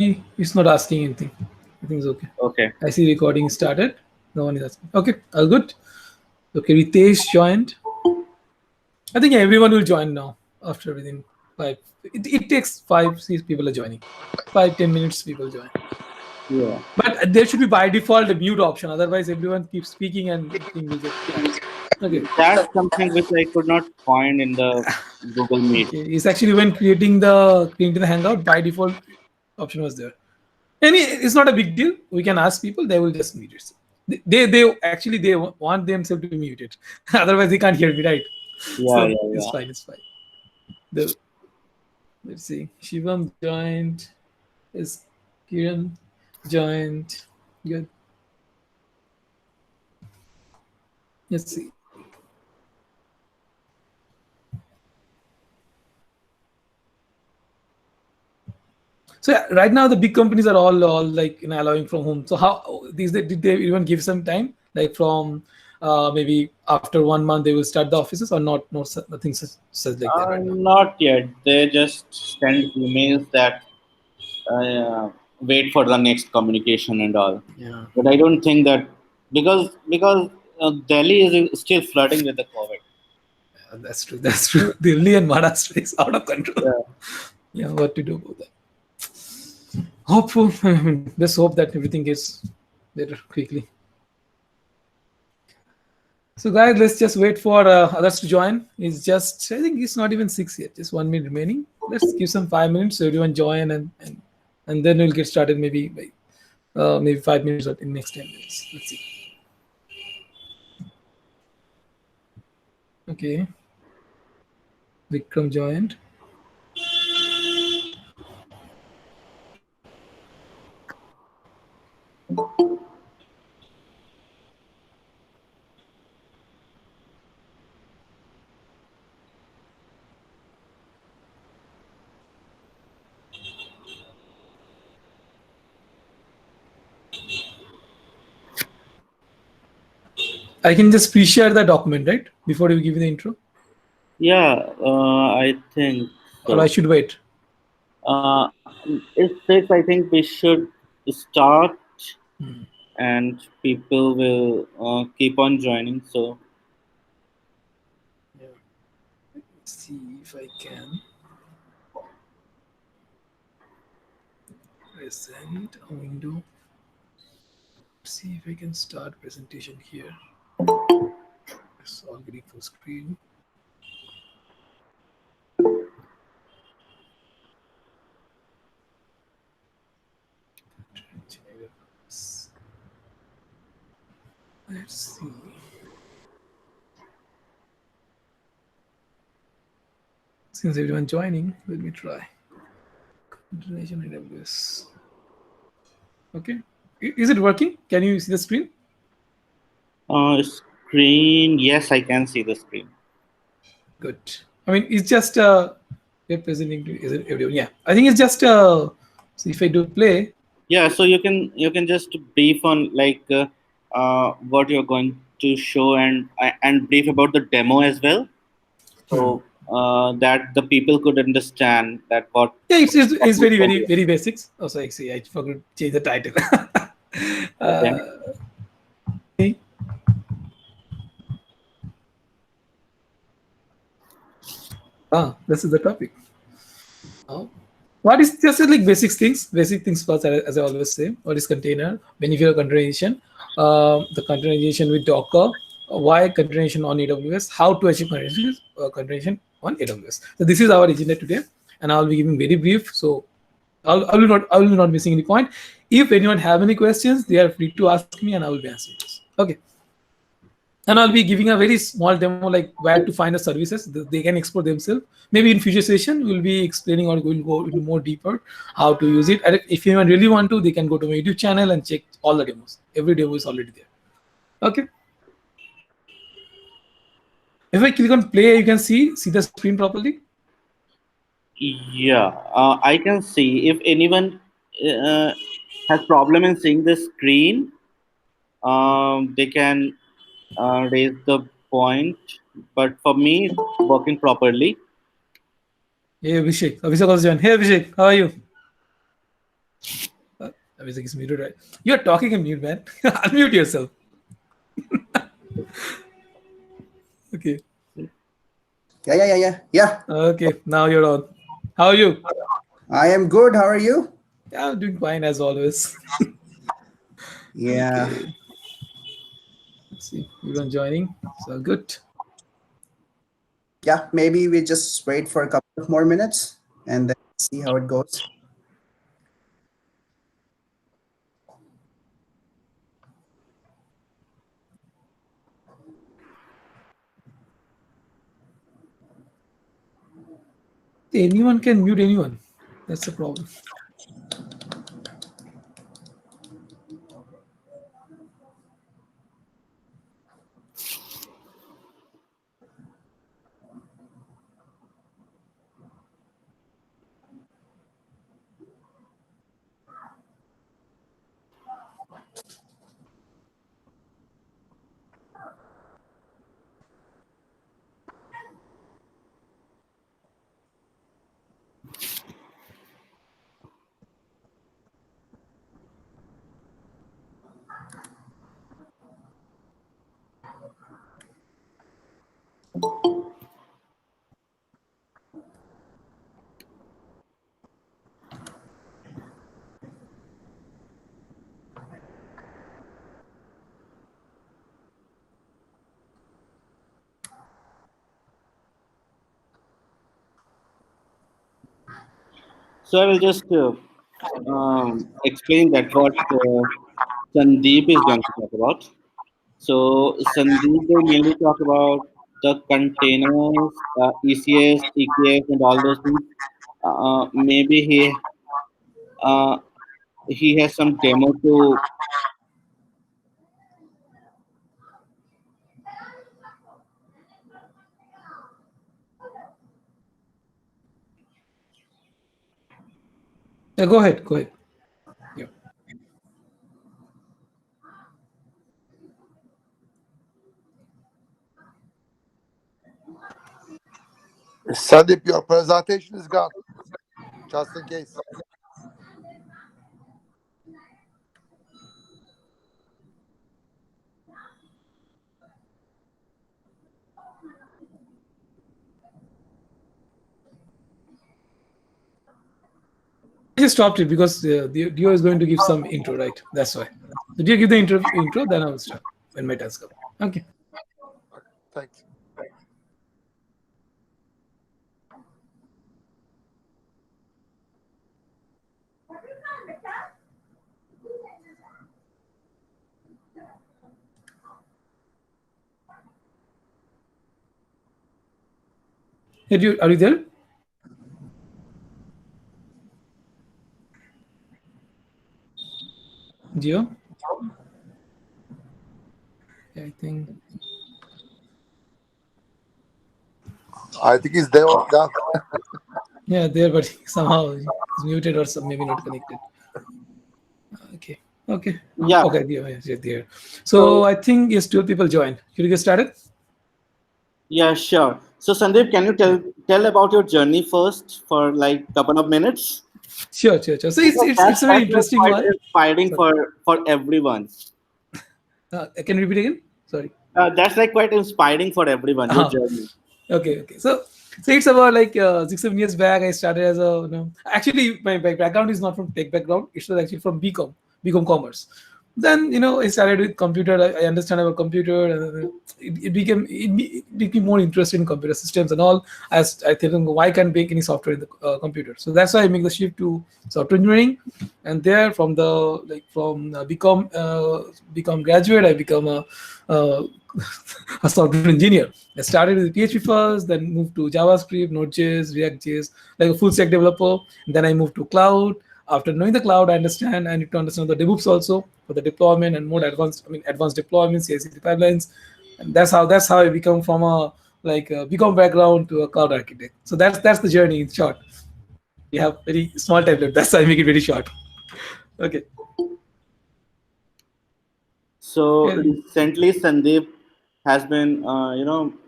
it's not asking anything. I think it's okay. Okay. I see recording started. No one is asking. Okay, all good. Okay, Ritesh joined. I think everyone will join now after everything. Five. It takes 5 6 people are joining. 5 10 minutes people join. Yeah. But there should be by default a mute option. Otherwise, everyone keeps speaking and thing will get cut. Okay. That's something which I could not find in the Google Meet. Okay. It's actually when creating the Hangout by default option was there. And it's not a big deal. We can ask people; they will just mute it. They actually they want themselves to be muted. Otherwise, they can't hear me, right? Yeah, So yeah, it's yeah. fine. It's fine. The, let's see. Shivam joined. Is Kiran joined? Good. Let's see. So yeah, right now the big companies are all like allowing from home. So how these did they even give some time like from maybe after 1 month they will start the offices or not? No, nothing such like that right now. Not yet. They just send emails that wait for the next communication and all. Yeah, But I don't think that because Delhi is still flooding with the COVID. that's true. That's true. Delhi and Maharashtra is out of control. Yeah. Yeah, what to do about that? Hopeful. Let's hope that everything gets better quickly. So guys, let's just wait for others to join. It's just I think it's not even 6 yet. Just 1 minute remaining. Let's give some 5 minutes so everyone join and then we'll get started maybe by maybe 5 minutes or in next 10 minutes. Let's see. Okay, Vikram joined. I can just pre-share the document right before we give you the intro, Yeah, I think or I so. should wait. Uh, it says I think we should start and people will keep on joining. So Yeah. Let's see if I can present a window. See if I can start presentation here. It's already full screen. Let's see. Since everyone joining, let me try. Continuation AWS. Okay. Is it working? Can you see the screen? screen, yes, I can see the screen. Good. I mean, it's just we're presenting to is it everyone? Yeah. I think it's just so if I do play, Yeah, so you can just brief on like what you're going to show and brief about the demo as well, so that the people could understand that yeah, it's what very will very be. very basics. Oh, sorry, see, I forgot to change the title. Okay. Okay. This is the topic. Oh. What is just like basic things first, as I always say. What is container? Benefit of containerization, the containerization with Docker, why containerization on AWS, how to achieve containerization on AWS. So this is our agenda today, and I'll be giving very brief. So I will not missing any point. If anyone have any questions, they are free to ask me, and I will be answering this. Okay. And I'll be giving a very small demo like where to find the services they can explore themselves. Maybe in future session we'll be explaining or we'll go into more deeper how to use it. And if anyone really want to, they can go to my YouTube channel and check all the demos. Every demo is already there. Okay. If I click on play, you can see the screen properly. Yeah, I can see if anyone uh, has problem in seeing the screen, they can raise the point. But for me, it's working properly. Hey Abhishek also joined. Hey Abhishek, how are you? Music is muted, right? You're talking in mute, man. Unmute yourself. Okay. Yeah. Okay. Now you're on. How are you? I am good. How are you? Yeah, I'm doing fine as always. Yeah. Okay. Let's see. Everyone joining. So good. Yeah. Maybe we just wait for a couple of more minutes and then see how it goes. Anyone can mute anyone. That's the problem. So I will just explain that what Sandeep is going to talk about. So Sandeep will mainly talk about the containers, ECS, EKS, and all those things. Maybe uh, he has some demo to. Yeah, go ahead. Go ahead. Yeah. Sandeep, your presentation is gone. Just in case. I just stopped it because Dio is going to give some intro, right? That's why. So Dio give the intro, then I will start when my task comes. Okay. Thanks. Hey, Dio, are you there? Dio? Yeah, I think. I think he's there gone. Yeah, there, but somehow he's muted or some, maybe not connected. Okay. Okay. Yeah. Okay, Dio, yes, you're there. So So I think yes, 12 people joined. Should we get started? yeah, sure. So Sandeep, can you tell about your journey first for like couple of minutes? Sure. So it's Because it's it's a very that's like interesting quite one. inspiring Sorry. for everyone. Can you repeat again? Sorry. That's like quite inspiring for everyone. Your Uh, journey. okay. So it's about like 6 7 years back. I started as a actually my background is not from tech background. It was actually from BCom Commerce. Then I started with computer. I understand about computer, and it became more interested in computer systems and all. As I think why can't make any software in the computer? So that's why I make the shift to software engineering, and there from the from become graduate, I become uh, a software engineer. I started with PHP first, then moved to JavaScript, Node.js, React.js, like a full stack developer. Then I moved to cloud. After knowing the cloud, I need to understand the DevOps also for the deployment and more advanced, advanced deployments, CI/CD pipelines, and that's how I become from a become background to a cloud architect. So that's the journey in short. We have very small tablet. That's why I make it very short. Okay. So Yeah. recently, Sandeep has been,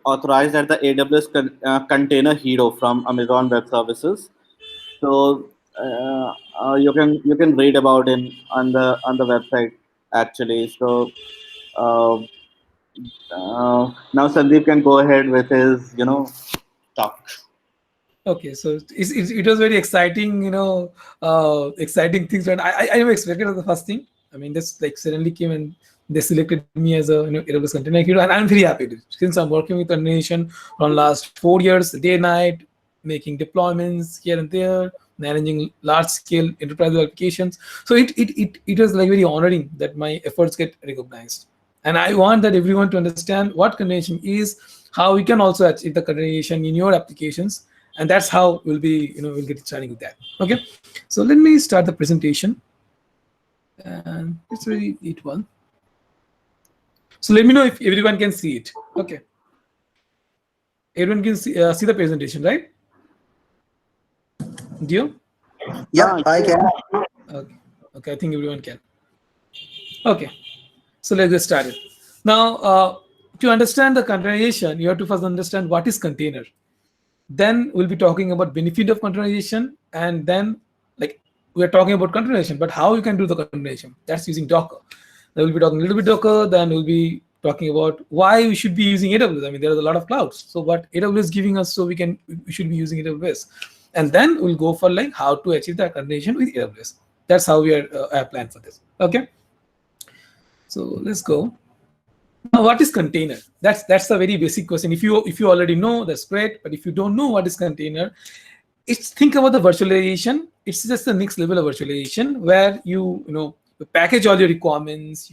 authorized as the AWS Container Hero from Amazon Web Services. So you can read about in on the website actually. So uh, now Sandeep can go ahead with his talk. Okay, so it was very exciting, exciting things. And I never expected of the first thing. I mean, this like suddenly came and they selected me as a AWS container hero, and I'm very happy since I'm working with Coordination from last 4 years, day and night, making deployments here and there, managing large scale enterprise applications. So it was like very honoring that my efforts get recognized. And I want that everyone to understand what coordination is, how we can also achieve the coordination in your applications, and that's how we'll get starting with that. Okay, so let me start the presentation, and it's very neat one. So let me know if everyone can see it. Okay, everyone can see the presentation, right? Do you? Yep, I can. Okay, I think everyone can. Okay, so let's get started. Now, to understand the containerization, you have to first understand what is container. Then we'll be talking about benefit of containerization, and then like we're talking about containerization, but how you can do the containerization. That's using Docker. Then we'll be talking a little bit Docker. Then we'll be talking about why we should be using AWS. I mean, there's a lot of clouds. So what AWS is giving us, so we should be using AWS. And then we'll go for like how to achieve that containerization with AWS. That's how we are planned for this. Okay. So let's go. Now, what is container? That's a very basic question. If you already know, that's great. But if you don't know what is container, think about the virtualization. It's just the next level of virtualization where you package all your requirements,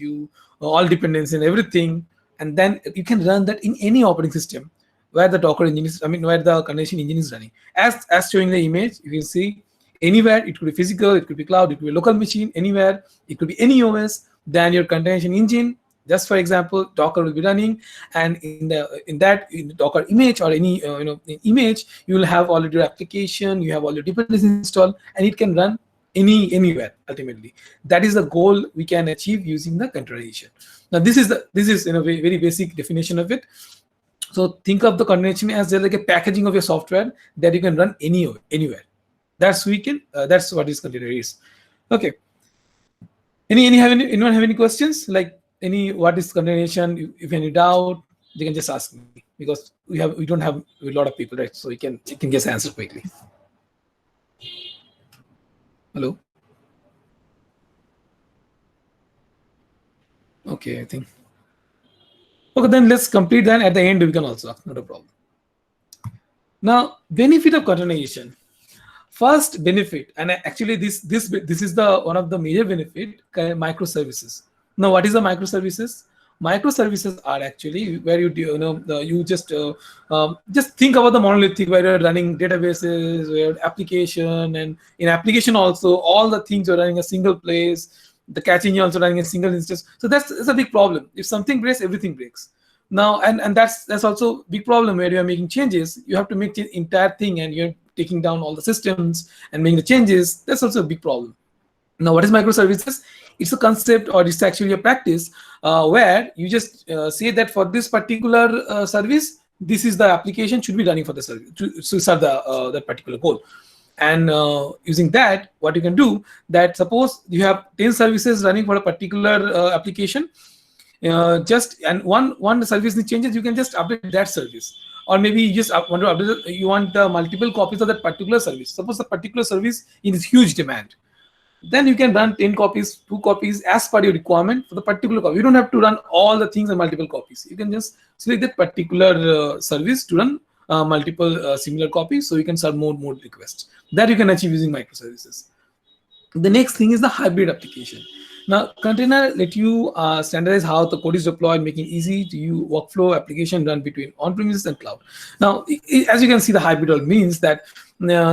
all dependencies and everything, and then you can run that in any operating system where the Docker engine is. I mean, where the coordination engine is running. As showing the image, you can see anywhere. It could be physical, it could be cloud, it could be local machine, anywhere. It could be any OS. Then your coordination engine. Just for example, Docker will be running, and in the Docker image or any image, you will have all of your application, you have all your dependencies installed, and it can run anywhere. Ultimately, that is the goal we can achieve using the containerization. Now, this is very, very basic definition of it. So think of the coordination as like a packaging of your software that you can run anywhere. That's what this container is. Okay. Anyone have any questions? Like what is coordination? If any doubt, they can just ask me, because we don't have a lot of people, right? So you can just answer quickly. Hello. Okay, I think. Okay, then let's complete that. At the end, we can also ask, not a problem. Now, benefit of coordination. First benefit, and actually this is the one of the major benefit, microservices. Now, what is the microservices? Microservices are actually where you just think about the monolithic, where you're running databases, where application, and in application also all the things are running a single place. The caching also running a single instance. So that's a big problem. If something breaks, everything breaks. Now, and that's also big problem where you are making changes. You have to make the entire thing, and you're taking down all the systems and making the changes. That's also a big problem. Now, what is microservices? It's a concept, or it's actually a practice where you just say that for this particular service, this is the application should be running for the service to serve that particular goal. And using that, what you can do, that suppose you have 10 services running for a particular application, and one service changes, you can just update that service. Or maybe you just want to update, you want multiple copies of that particular service. Suppose the particular service is huge demand, then you can run 10 copies, 2 copies as per your requirement for the particular copy. You don't have to run all the things in multiple copies. You can just select that particular service to run multiple similar copies, so you can serve more requests. That you can achieve using microservices. The next thing is the hybrid application. Now, container let you standardize how the code is deployed, making easy to use workflow application run between on-premises and cloud. Now, as you can see, the hybrid means that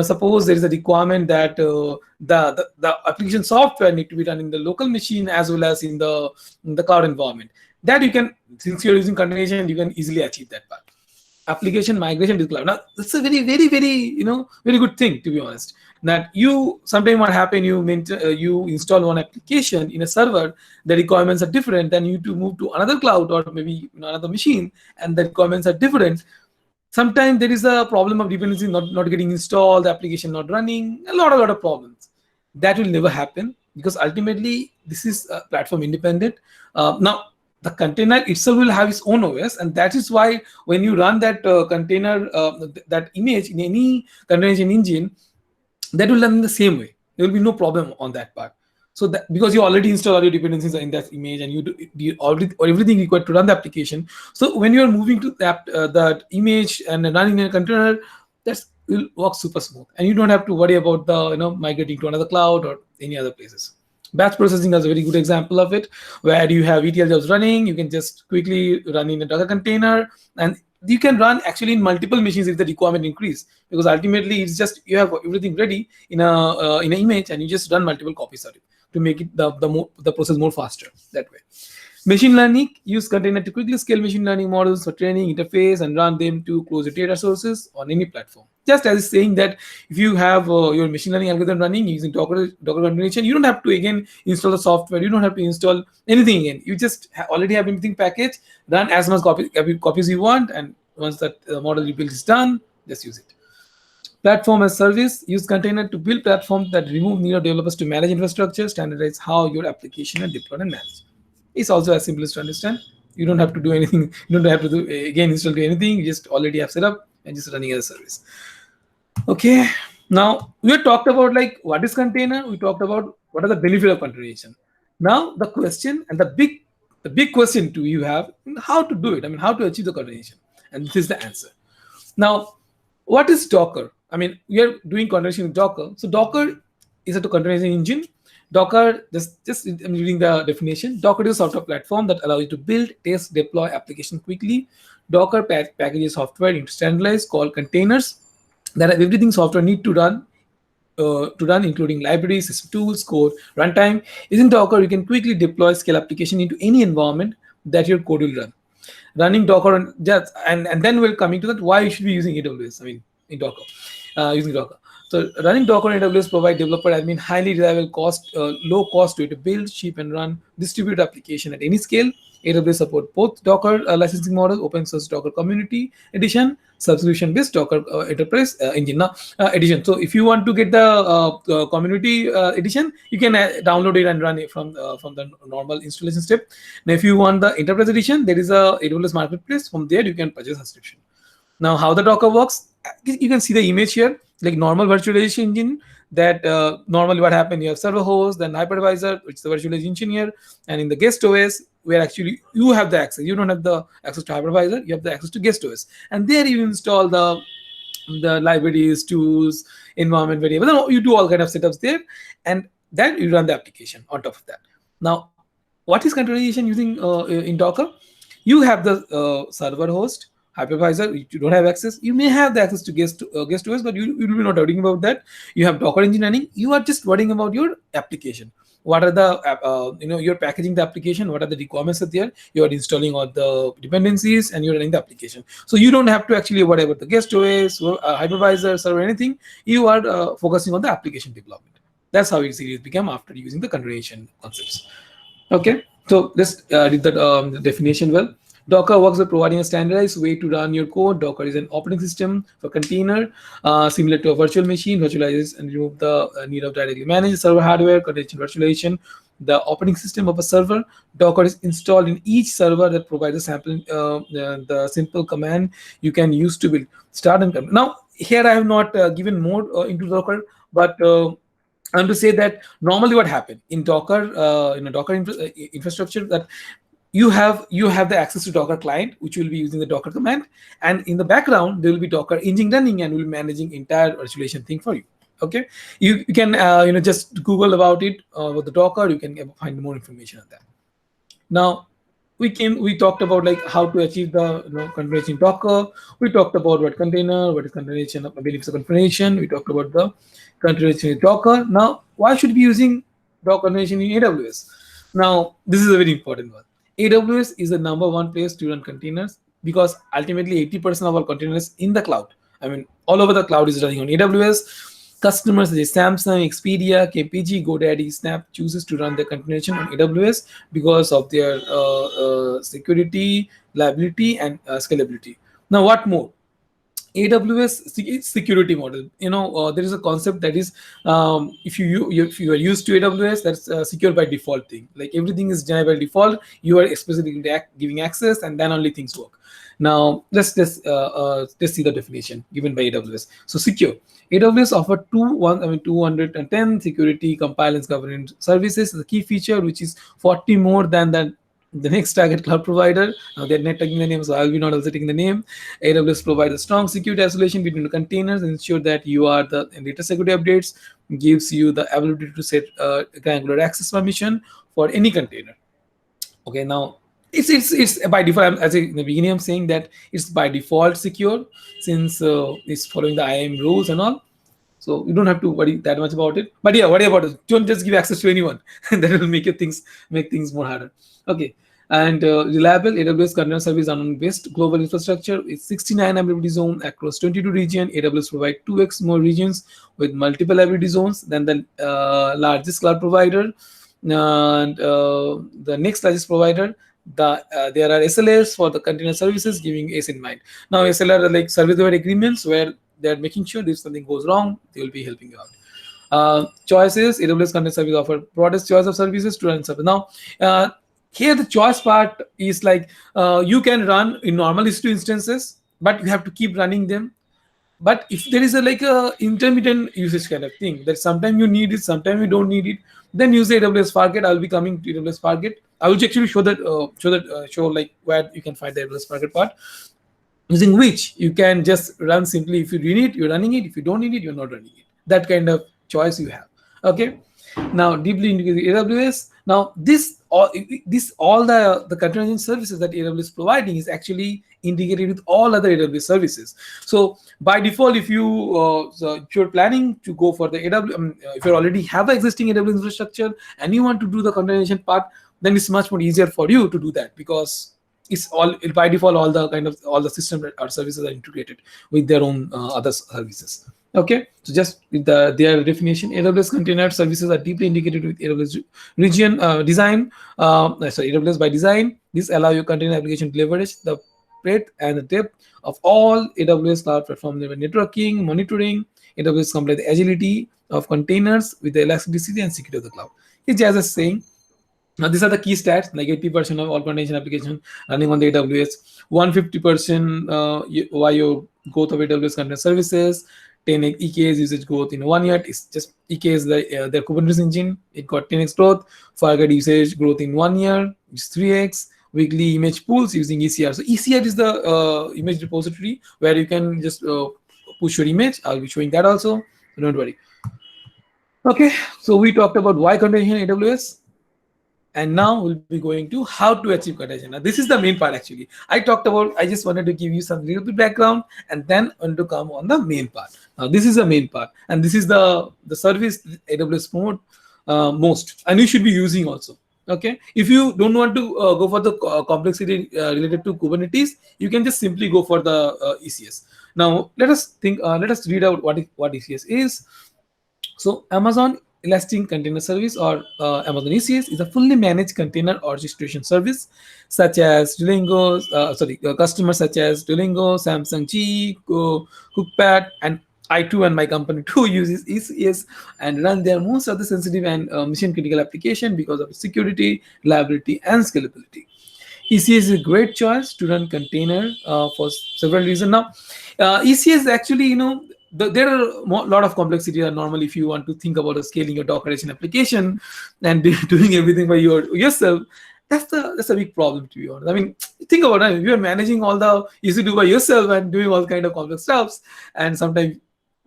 suppose there is a requirement that the application software need to be done in the local machine as well as in the cloud environment. That you can, since you're using containerization, you can easily achieve that part. Application migration to cloud. Now, that's a very, very, very, very good thing, to be honest. That sometimes what happen, you install one application in a server, the requirements are different, then you need to move to another cloud or maybe another machine, and the requirements are different. Sometimes there is a problem of dependency not getting installed, the application not running, a lot of problems. That will never happen, because ultimately this is platform independent. Now the container itself will have its own OS, and that is why when you run that container, that image in any containerization engine, that will run in the same way. There will be no problem on that part. So that, because you already install all your dependencies in that image, and you already, or everything required to run the application. So when you are moving to that image and running in a container, that will work super smooth, and you don't have to worry about the migrating to another cloud or any other places. Batch processing is a very good example of it, where you have ETL jobs running. You can just quickly run in a Docker container, and you can run actually in multiple machines if the requirement increase, because ultimately it's just you have everything ready in an image, and you just run multiple copies of it to make it the process more faster that way. Machine learning use container to quickly scale machine learning models for training, interface, and run them to close your data sources on any platform. Just as saying that if you have your machine learning algorithm running using Docker combination, you don't have to again install the software. You don't have to install anything again. You just already have everything packaged, run as much copies you want, and once that model you build is done, just use it. Platform as service use container to build platforms that remove need of developers to manage infrastructure, standardize how your application are deployed and managed. It's also as simple as to understand. You don't have to do anything. You don't have to do again install do anything. You just already have set up and just running as a service. Okay. Now we have talked about like what is container. We talked about what are the benefits of containerization. Now the question and the big question to you have, how to do it. I mean, how to achieve the containerization, and this is the answer. Now, what is Docker? I mean, we are doing containerization with Docker. So Docker is a containerization engine. Docker, just I'm reading the definition. Docker is a software platform that allows you to build, test, deploy application quickly. Docker packages software into standardized called containers that have everything software need to run, including libraries, system tools, code, runtime. Using Docker, you can quickly deploy scale application into any environment that your code will run. Running Docker and then we're coming to that why you should be using AWS. I mean, in Docker, using Docker. So running Docker on AWS provide developer admin highly reliable low cost way to build, ship, and run distributed application at any scale. AWS support both Docker licensing model, open source Docker community edition, subscription-based Docker enterprise engine edition. So if you want to get the community edition, you can download it and run it from the normal installation step. Now, if you want the enterprise edition, there is a AWS marketplace. From there, you can purchase subscription. Now, how the Docker works, you can see the image here, like normal virtualization engine. That normally what happened, you have server host, then hypervisor, which is the virtualization engine here, and in the guest OS, where actually you have the access. You don't have the access to hypervisor, you have the access to guest OS, and there you install the libraries, tools, environment variable. Then you do all kind of setups there, and then you run the application on top of that. Now, what is containerization using in Docker? You have the server host, hypervisor. You don't have access. You may have the access to guest OS, but you will be not worrying about that. You have Docker engine running. You are just worrying about your application. What are the you're packaging the application. What are the requirements are there? You are installing all the dependencies, and you're running the application. So you don't have to actually worry about the guest OS, hypervisor, server, anything. You are focusing on the application development. That's how it became after using the containerization concepts. Okay, so let's read the definition well. Docker works by providing a standardized way to run your code. Docker is an operating system for container, similar to a virtual machine, virtualizes and remove the need of directly manage server hardware, container virtualization, the operating system of a server. Docker is installed in each server that provides a sample, the simple command you can use to build, start and come. Now, here I have not given more into Docker, but I want to say that normally what happened in Docker, in a Docker infrastructure, that you have the access to Docker client, which will be using the Docker command, and in the background there will be Docker engine running and will be managing entire virtualization thing for you. Okay, you can just Google about it with the Docker. You can find more information on that. Now we talked about like how to achieve the containerization in Docker. We talked about what container, what is containerization, benefits of containerization. We talked about the containerization in Docker. Now, why should we be using Docker containerization in AWS? Now, this is a very important one. AWS is the #1 place to run containers, because ultimately 80% of our containers in the cloud, I mean, all over the cloud is running on AWS. Customers such as Samsung, Expedia, KPG, GoDaddy, Snap chooses to run their containerization on AWS because of their security, reliability, and scalability. Now, what more? AWS security model. There is a concept that is, if you are used to AWS, that's secure by default thing. Like everything is denied by default. You are explicitly giving access, and then only things work. Now let's see the definition given by AWS. So secure. AWS offer 210 security compliance governance services. The key feature, which is 40 more than the next target cloud provider. Now they're not taking the name, so I'll be not also taking the name. AWS provides a strong security isolation between the containers and ensure that you are the data security updates, gives you the ability to set granular access permission for any container. Okay, now it's by default. As in the beginning, I'm saying that it's by default secure, since it's following the IAM rules and all. So you don't have to worry that much about it. But yeah, worry about it. Don't just give access to anyone. That will make things more harder. Okay. And reliable AWS container service on based global infrastructure is 69 availability zone across 22 regions. AWS provide 2x more regions with multiple availability zones than the largest cloud provider. And the next largest provider, there are SLAs for the container services, giving ACE in mind. Now SLA are like service level agreements where they're making sure if something goes wrong, they will be helping you out. Choices: AWS container service offer broadest choice of services to run service. Now here the choice part is like you can run in normal EC2 instances, but you have to keep running them. But if there is a intermittent usage kind of thing, that sometimes you need it, sometimes you don't need it, then use the AWS Fargate. I'll be coming to AWS Fargate. I will actually show like where you can find the AWS Fargate part, using which you can just run simply. If you need it, you're running it. If you don't need it, you're not running it. That kind of choice you have. Okay. Now deeply integrated AWS. Now all the containerization services that AWS is providing is actually integrated with all other AWS services. So by default, if you're planning to go for the AWS, if you already have an existing AWS infrastructure and you want to do the containerization part, then it's much more easier for you to do that, because it's all by default, all the system or services are integrated with their own other services. Okay, so just with their definition, AWS container services are deeply integrated with AWS region design. AWS by design. This allow your container application to leverage the breadth and the depth of all AWS cloud platform level networking, monitoring. AWS combines the agility of containers with the elasticity and security of the cloud. It's just as saying. Now these are the key stats: like 80% of all container application running on the AWS, 150% YO growth of AWS container services, 10x EKS usage growth in 1 year. It's just EKS, their Kubernetes engine. It got 10x growth. Fargate usage growth in 1 year is 3x. Weekly image pools using ECR. So ECR is the image repository where you can just push your image. I'll be showing that also. So don't worry. Okay, so we talked about why containerization in AWS. And now we'll be going to how to achieve containerization. Now this is the main part actually. I just wanted to give you some little bit background and then want to come on the main part. Now this is the main part, and this is the service AWS promote most, and you should be using also. Okay, if you don't want to go for the complexity related to Kubernetes, you can just simply go for the ECS. Now let us read out what ECS is. So Amazon Elastic Container Service, or Amazon ECS, is a fully managed container orchestration service, such as customers such as Duolingo, Samsung, GE, Cookpad, and I too and my company too uses ECS and run their most of the sensitive and mission critical application because of its security, reliability, and scalability. ECS is a great choice to run container for several reasons. Now, ECS actually, there are a lot of complexity. Normally, if you want to think about scaling your Dockerization application and doing everything by yourself, that's a big problem, to be honest. I mean, think about it. If you're managing all the EC2 by yourself and doing all kind of complex stuffs, and sometimes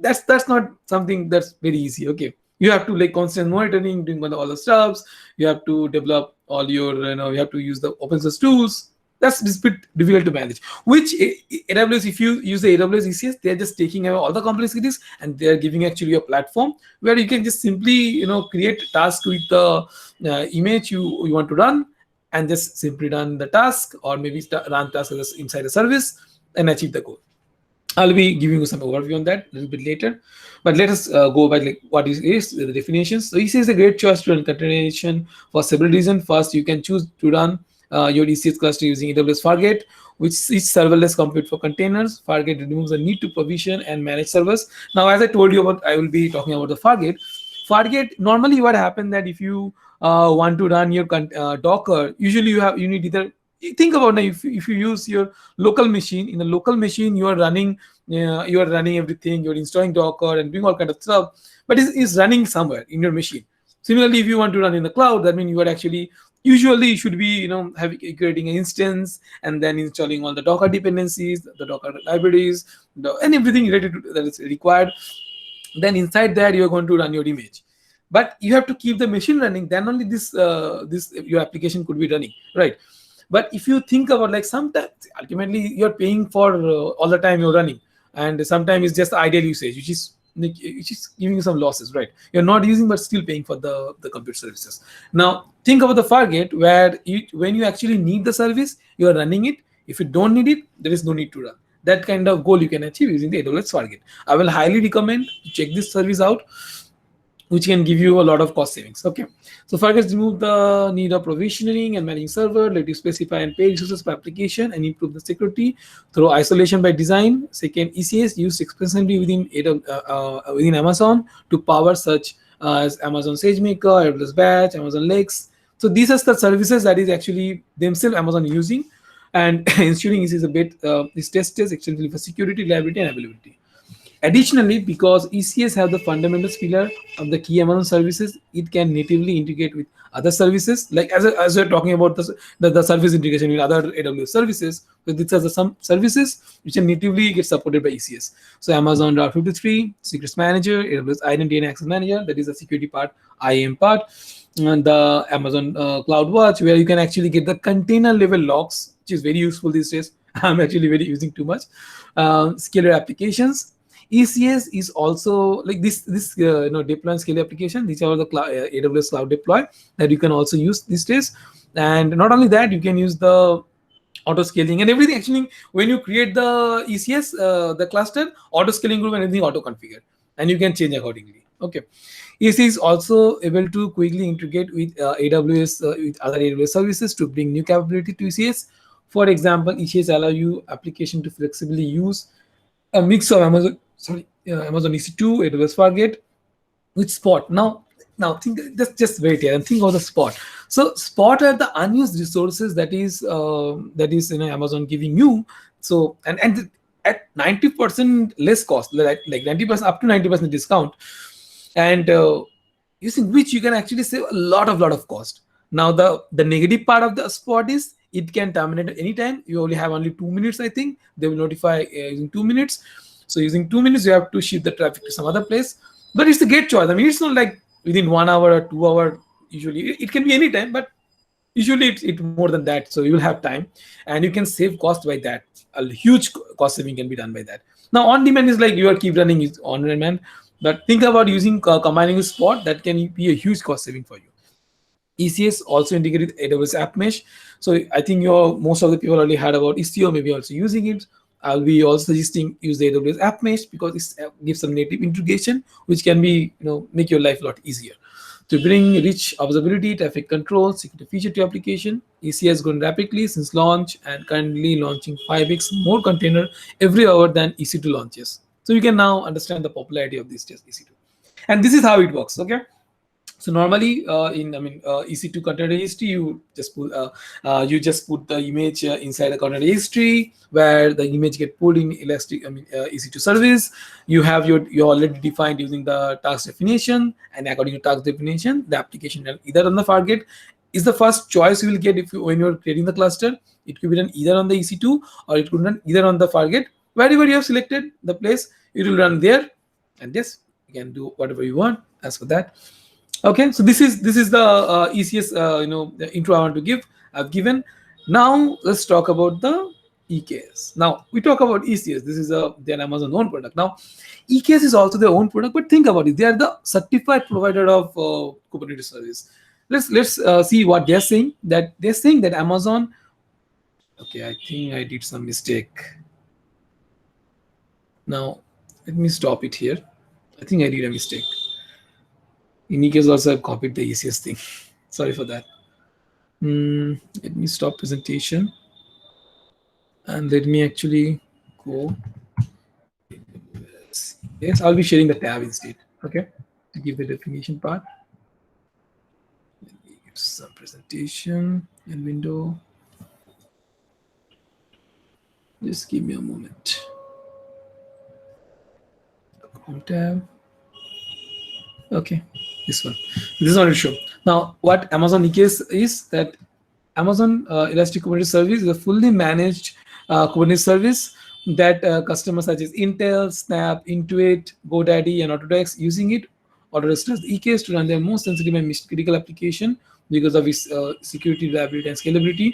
that's not something that's very easy. Okay, you have to constant monitoring, doing all the stuffs. You have to develop all your, you have to use the open source tools. That's a bit difficult to manage. Which AWS, if you use the AWS ECS, they're just taking away all the complexities and they're giving actually a platform where you can just simply, create a task with the image you want to run, and just simply run the task, or maybe run task inside a service and achieve the goal. I'll be giving you some overview on that a little bit later, but let us go by what is the definitions. So ECS is a great choice to run containerization for several reasons. First, you can choose to run your ECS cluster using AWS Fargate, which is serverless compute for containers. Fargate removes the need to provision and manage servers. Now, as I told you about, I will be talking about the Fargate. Fargate, normally what happens that if you want to run your Docker, usually you need either, think about now, if you use your local machine, in the local machine you are running everything, you're installing Docker and doing all kind of stuff, but it's running somewhere in your machine. Similarly, if you want to run in the cloud, that means you are actually, usually you should be creating an instance and then installing all the Docker dependencies, the Docker libraries, and everything related to that is required. Then inside that you are going to run your image, but you have to keep the machine running, then only this your application could be running, right? But if you think about, like, sometimes ultimately you're paying for all the time you're running, and sometimes it's just idle usage, which is giving you some losses, right? You're not using but still paying for the compute services. Now think about the Fargate, where when you actually need the service, you are running it. If you don't need it, there is no need to run. That kind of goal you can achieve using the AWS Fargate. I will highly recommend to check this service out, which can give you a lot of cost savings. Okay, so Fargate remove the need of provisioning and managing server, let you specify and pay resources per application, and improve the security through isolation by design. Second, ECS used expressly within Amazon to power such as Amazon SageMaker, AWS Batch, Amazon Lakes. So these are the services that is actually themselves Amazon using, and ensuring is a bit is tested extensively for security, reliability, and availability. Additionally, because ECS have the fundamental pillar of the key Amazon services, it can natively integrate with other services. Like as we're talking about the service integration with other AWS services, so these are some services which can natively get supported by ECS. So Amazon Route 53, Secrets Manager, AWS Identity and Access Manager, that is the security part, IAM part, and the Amazon CloudWatch, where you can actually get the container level logs, which is very useful these days. I'm actually very using too much. Scalar applications. ECS is also like this deploy and scale application. These are the AWS Cloud Deploy that you can also use these days. And not only that, you can use the auto scaling and everything. Actually, when you create the ECS, the cluster, auto scaling group and everything auto configured, and you can change accordingly. Okay, ECS is also able to quickly integrate with AWS with other AWS services to bring new capability to ECS. For example, ECS allow you application to flexibly use a mix of Amazon EC2, AWS Fargate with Spot. Now think, just wait here and think of the Spot. So Spot are the unused resources that is Amazon giving you. So and at 90% less cost, like 90%, up to 90% discount, and using which you can actually save a lot of cost. Now the negative part of the Spot is it can terminate at any time. You only have only 2 minutes, I think. They will notify using 2 minutes. So using 2 minutes, you have to shift the traffic to some other place. But it's a great choice. I mean, it's not like within 1 hour or 2 hours. Usually, it can be any time, but usually it's more than that. So you will have time, and you can save cost by that. A huge cost saving can be done by that. Now, on demand is like you are keep running is on demand, but think about using combining with Spot. That can be a huge cost saving for you. ECS also integrated AWS App Mesh. So I think most of the people already heard about Istio, maybe also using it. I'll be also suggesting use the AWS App Mesh because it gives some native integration, which can be make your life a lot easier. To bring rich observability, traffic control, security feature to application, ECS has grown rapidly since launch and currently launching 5x more container every hour than EC2 launches. So you can now understand the popularity of this EC2. And this is how it works. Okay. So normally EC2 container registry, you just put the image inside the container registry where the image get pulled in Elastic EC2 service. You have you already defined using the task definition, and according to task definition, the application either on the Fargate is the first choice you will get when you're creating the cluster. It could be done either on the EC2 or it could run either on the Fargate. Wherever you have selected the place, it will run there, and yes, you can do whatever you want as for that. Okay, so this is the ECS the intro I want to give. I've given. Now let's talk about the EKS. Now we talk about ECS. This is their Amazon own product. Now EKS is also their own product, but think about it. They are the certified provider of Kubernetes service. Let's see what they're saying. That they're saying that Amazon. Okay, I think I did some mistake. Now let me stop it here. I think I did a mistake. In EKS also I've copied the ECS thing. Sorry for that. Let me stop presentation and let me actually go. Yes, I'll be sharing the tab instead. Okay, to give the definition part. Let me give some presentation and window. Just give me a moment. Chrome tab. Okay, this one. This is what it show. Now, what Amazon EKS is that Amazon Elastic Kubernetes Service is a fully managed Kubernetes service that customers such as Intel, Snap, Intuit, GoDaddy, and Autodesk using it Autodesk does EKS to run their most sensitive and mission critical application because of its security, reliability, and scalability.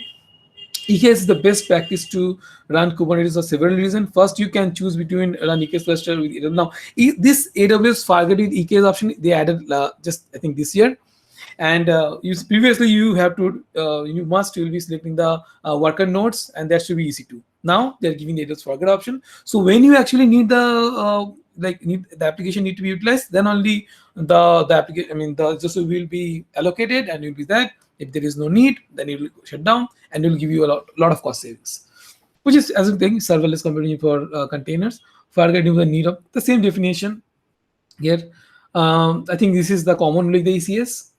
EKS is the best practice to run Kubernetes for several reasons. First, you can choose between run EKS cluster with AWS. Now, this AWS Fargate EKS option they added just I think this year. And previously you have to you will be selecting the worker nodes, and that should be EC2. Now they're giving the AWS Fargate option. So when you actually need the the application need to be utilized, then only the application the just will be allocated and will be that. If there is no need, then it will shut down and it will give you a lot of cost savings, which is as a thing serverless computing for containers. Fargate gives the need of the same definition here. I think this is the common like the ECS.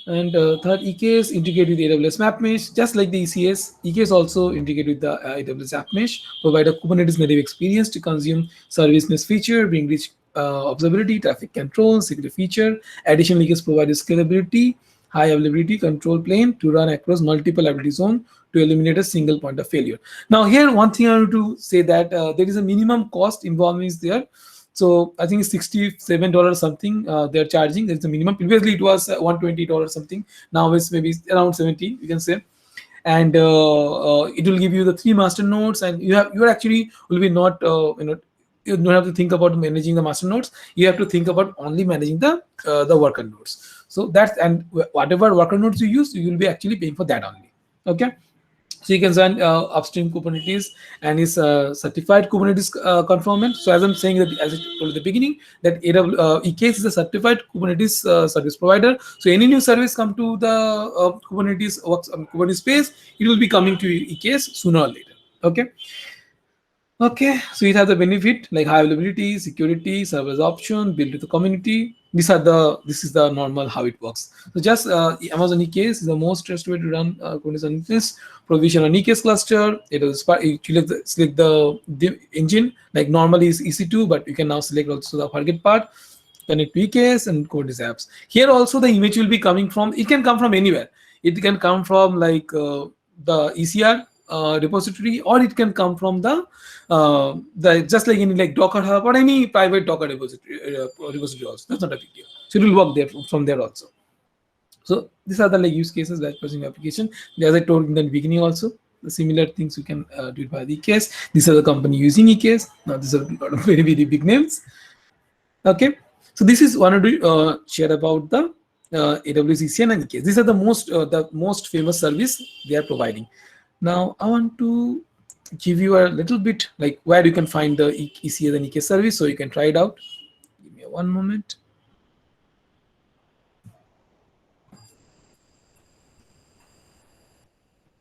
And third, EKS integrate with AWS MapMesh, just like the ECS. EKS also integrate with the AWS AppMesh, provide a Kubernetes native experience to consume service mesh feature, bring rich observability, traffic control, security feature. Additionally, EKS provides scalability, high availability control plane to run across multiple availability zones to eliminate a single point of failure. Now, here one thing I want to say that there is a minimum cost involved is there. So I think it's $67 something they're charging. There's the minimum. Previously it was $120 something. Now it's maybe around 70, you can say. And it will give you the 3 master nodes, and you actually will be not you don't have to think about managing the master nodes. You have to think about only managing the worker nodes. So that's, and whatever worker nodes you use, you will be actually paying for that only. Okay. So you can run upstream Kubernetes and is certified Kubernetes conformant. So as I'm saying that, as I told at the beginning, that EKS is a certified Kubernetes service provider. So any new service come to the Kubernetes space, it will be coming to EKS sooner or later. Okay. Okay, so it has a benefit like high availability, security, serverless option, built with the community. This is the normal how it works. So just Amazon EKS is the most trusted way to run Kubernetes on EKS. Provision on EKS cluster. It will select the engine like normally is EC2, but you can now select also the Fargate part. Connect to EKS and Kubernetes apps. Here also the image will be coming from. It can come from anywhere. It can come from like the ECR repository, or it can come from the just like in like Docker Hub or any private Docker repository also. That's not a big deal. So it will work there from there also. So these are the like use cases that processing application. As I told in the beginning also, the similar things you can do it by the EKS. These are the company using EKS. Now these are a lot of very big names. Okay, so this is one to share about the AWS ECN and EKS. These are the most famous service they are providing. Now I want to give you a little bit like where you can find the ECS and EKS service, so you can try it out. Give me one moment.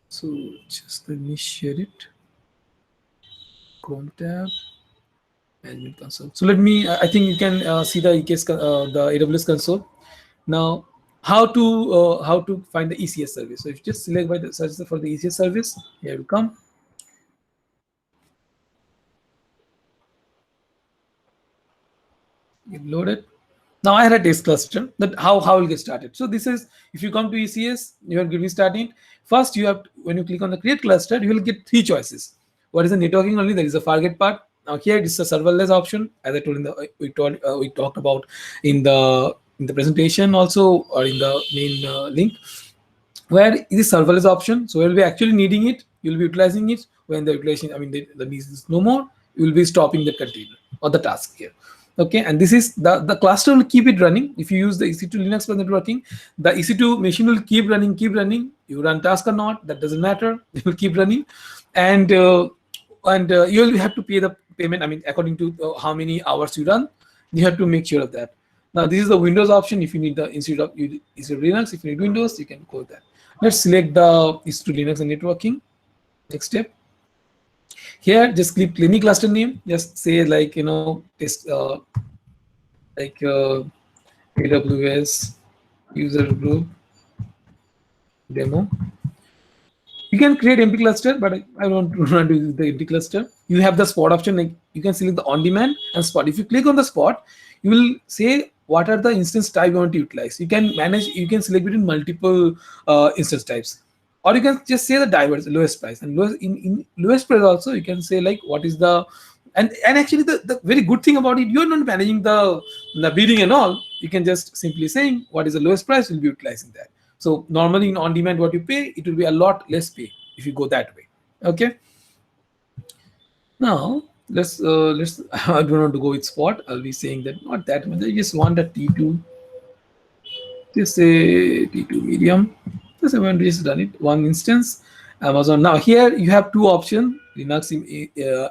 So just let me share it. Chrome tab, management console. So let me. I think you can see the EKS, the AWS console. Now, how to find the ECS service? So if you just select by the search for the ECS service, here you come. You load it. Now I had a test cluster. That how will get started. So this is, if you come to ECS, you are getting started. First, you have to, when you click on the create cluster, you will get 3 choices. What is the networking only? There is a Fargate part. Now here it is a serverless option, as I told in the we talked about in the presentation also, or in the main link, where it is serverless option. So we'll be actually needing it. You'll be utilizing it. When the utilization, the need is no more, you will be stopping the container or the task here. Okay, and this is the cluster will keep it running. If you use the EC2 Linux for networking, the EC2 machine will keep running. You run task or not, that doesn't matter. It will keep running, and you will have to pay the payment. According to how many hours you run, you have to make sure of that. Now this is the Windows option. If you need the instead of Linux, if you need Windows, you can go with that. Let's select the EC2 Linux and networking. Next step. Here, just click any cluster name. Just say like test like AWS user group demo. You can create empty cluster, but I don't want to use the empty cluster. You have the spot option. Like you can select the on-demand and spot. If you click on the spot, you will say what are the instance type you want to utilize. You can manage. You can select between multiple instance types, or you can just say the diverse lowest price. And lowest in lowest price also you can say like what is the and actually the very good thing about it, you're not managing the bidding and all. You can just simply saying what is the lowest price, will be utilizing that. So normally in on demand, what you pay, it will be a lot less pay if you go that way. Okay. Now let's I don't want to go with spot. I'll be saying that not that much. I just want a T2. Just say T2 medium. Just I want to just run it one instance. Amazon. Now here you have two options: Linux,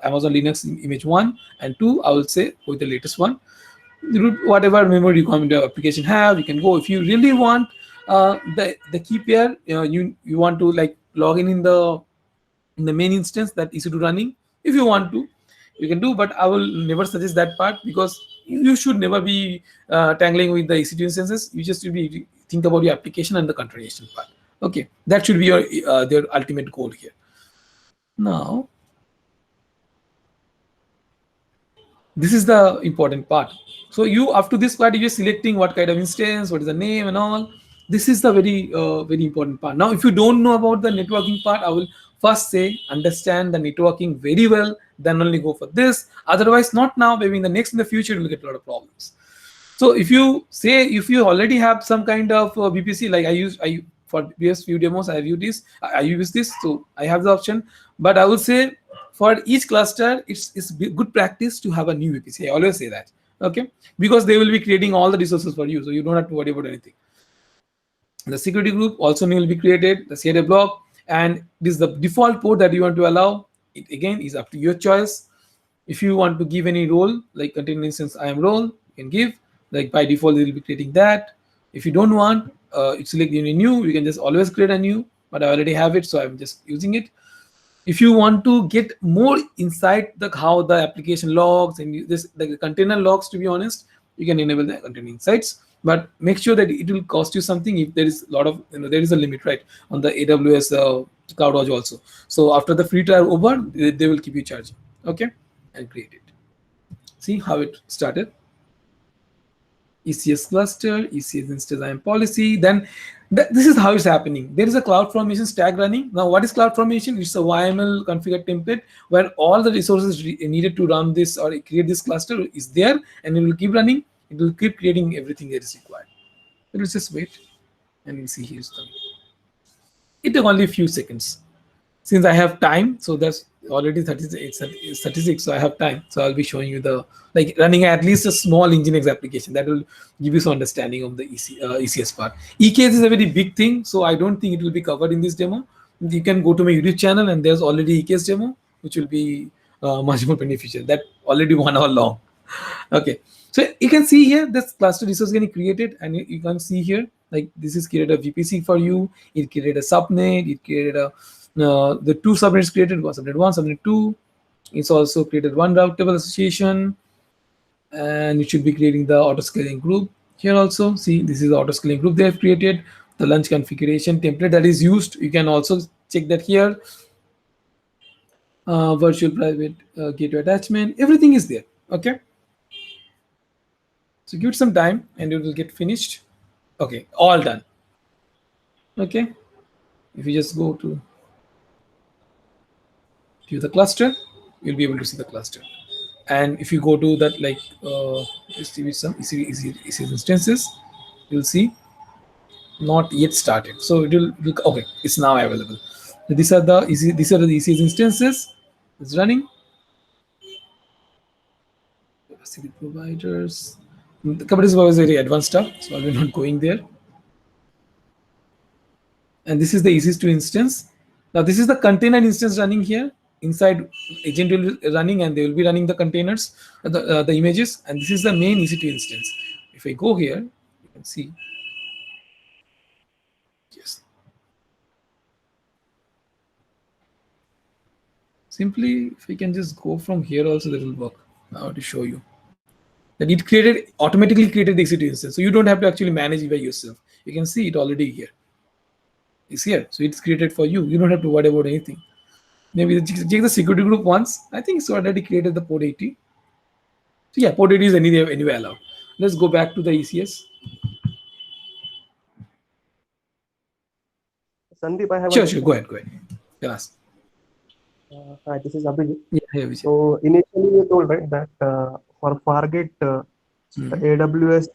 Amazon Linux image 1 and 2. I will say with the latest one. Whatever memory requirement your application have, you can go. If you really want the key pair, you want to like log in the main instance that EC2 running. If you want to, you can do, but I will never suggest that part because you should never be tangling with the EC2 instances. You just should be think about your application and the configuration part. Okay, that should be your their ultimate goal here. Now, this is the important part. So you up to this part, you're selecting what kind of instance, what is the name and all. This is the very important part. Now, if you don't know about the networking part, I will first say understand the networking very well, then only go for this. Otherwise, not now, maybe in the future, you'll get a lot of problems. So if you already have some kind of VPC, like I for previous few demos, I use this, so I have the option. But I would say for each cluster, it's good practice to have a new VPC. I always say that, okay, because they will be creating all the resources for you, so you don't have to worry about anything. The security group also will be created, the CRA block, and this is the default port that you want to allow. It again is up to your choice. If you want to give any role, like container instance IAM role, you can give. Like by default, they will be creating that. If you don't want, select any new, you can just always create a new, but I already have it, so I'm just using it. If you want to get more insight how the application logs and the container logs, to be honest, you can enable the container insights, but make sure that it will cost you something if there is a lot of, there is a limit, right, on the AWS CloudWatch also. So after the free trial over, they will keep you charging. Okay, and create it. See how it started. ECS cluster, ECS instance IAM policy. Then this is how it's happening. There is a CloudFormation stack running. Now, what is CloudFormation? It's a YML configured template where all the resources needed to run this or create this cluster is there, and it will keep running. It will keep creating everything that is required. It will just wait, and you'll see here's coming. It took only a few seconds. Since I have time, so that's already 36, so I have time. So I'll be showing you the running at least a small Nginx application that will give you some understanding of the ECS part. EKS is a very big thing, so I don't think it will be covered in this demo. You can go to my YouTube channel, and there's already EKS demo, which will be much more beneficial. That already 1 hour long. Okay, so you can see here this cluster resource getting created, and you can see here like this is created a VPC for you. It created a subnet. It created a the two subnets created was subnet 1, subnet 2. It's also created one route table association, and it should be creating the auto scaling group here also. See, this is the auto scaling group they have created. The lunch configuration template that is used, you can also check that here. Virtual private gateway attachment, everything is there. Okay, so give it some time and it will get finished. Okay, all done. Okay, if you just go to the cluster, you'll be able to see the cluster. And if you go to that, like just give it some EC instances, you'll see not yet started. So it will okay, it's now available. So these are the EC instances. It's running. Capacity providers. The capacity providers is very advanced stuff, so I'll be not going there. And this is the EC2 instance. Now this is the container instance running here. Inside agent will be running, and they will be running the containers, the images, and this is the main EC2 instance. If I go here, you can see, yes, simply, if we can just go from here also, that will work. I want to show you that it automatically created the EC2 instance. So you don't have to actually manage it by yourself. You can see it already here. It's here. So it's created for you. You don't have to worry about anything. Maybe check the security group once. I think it's already created the port 80. So yeah, port 80 is anyway allowed. Let's go back to the ECS. Sandeep, I have Sure. Go ahead. Yes. Hi, this is Abhijit. Yeah, So initially you told, right, that for Fargate, the AWS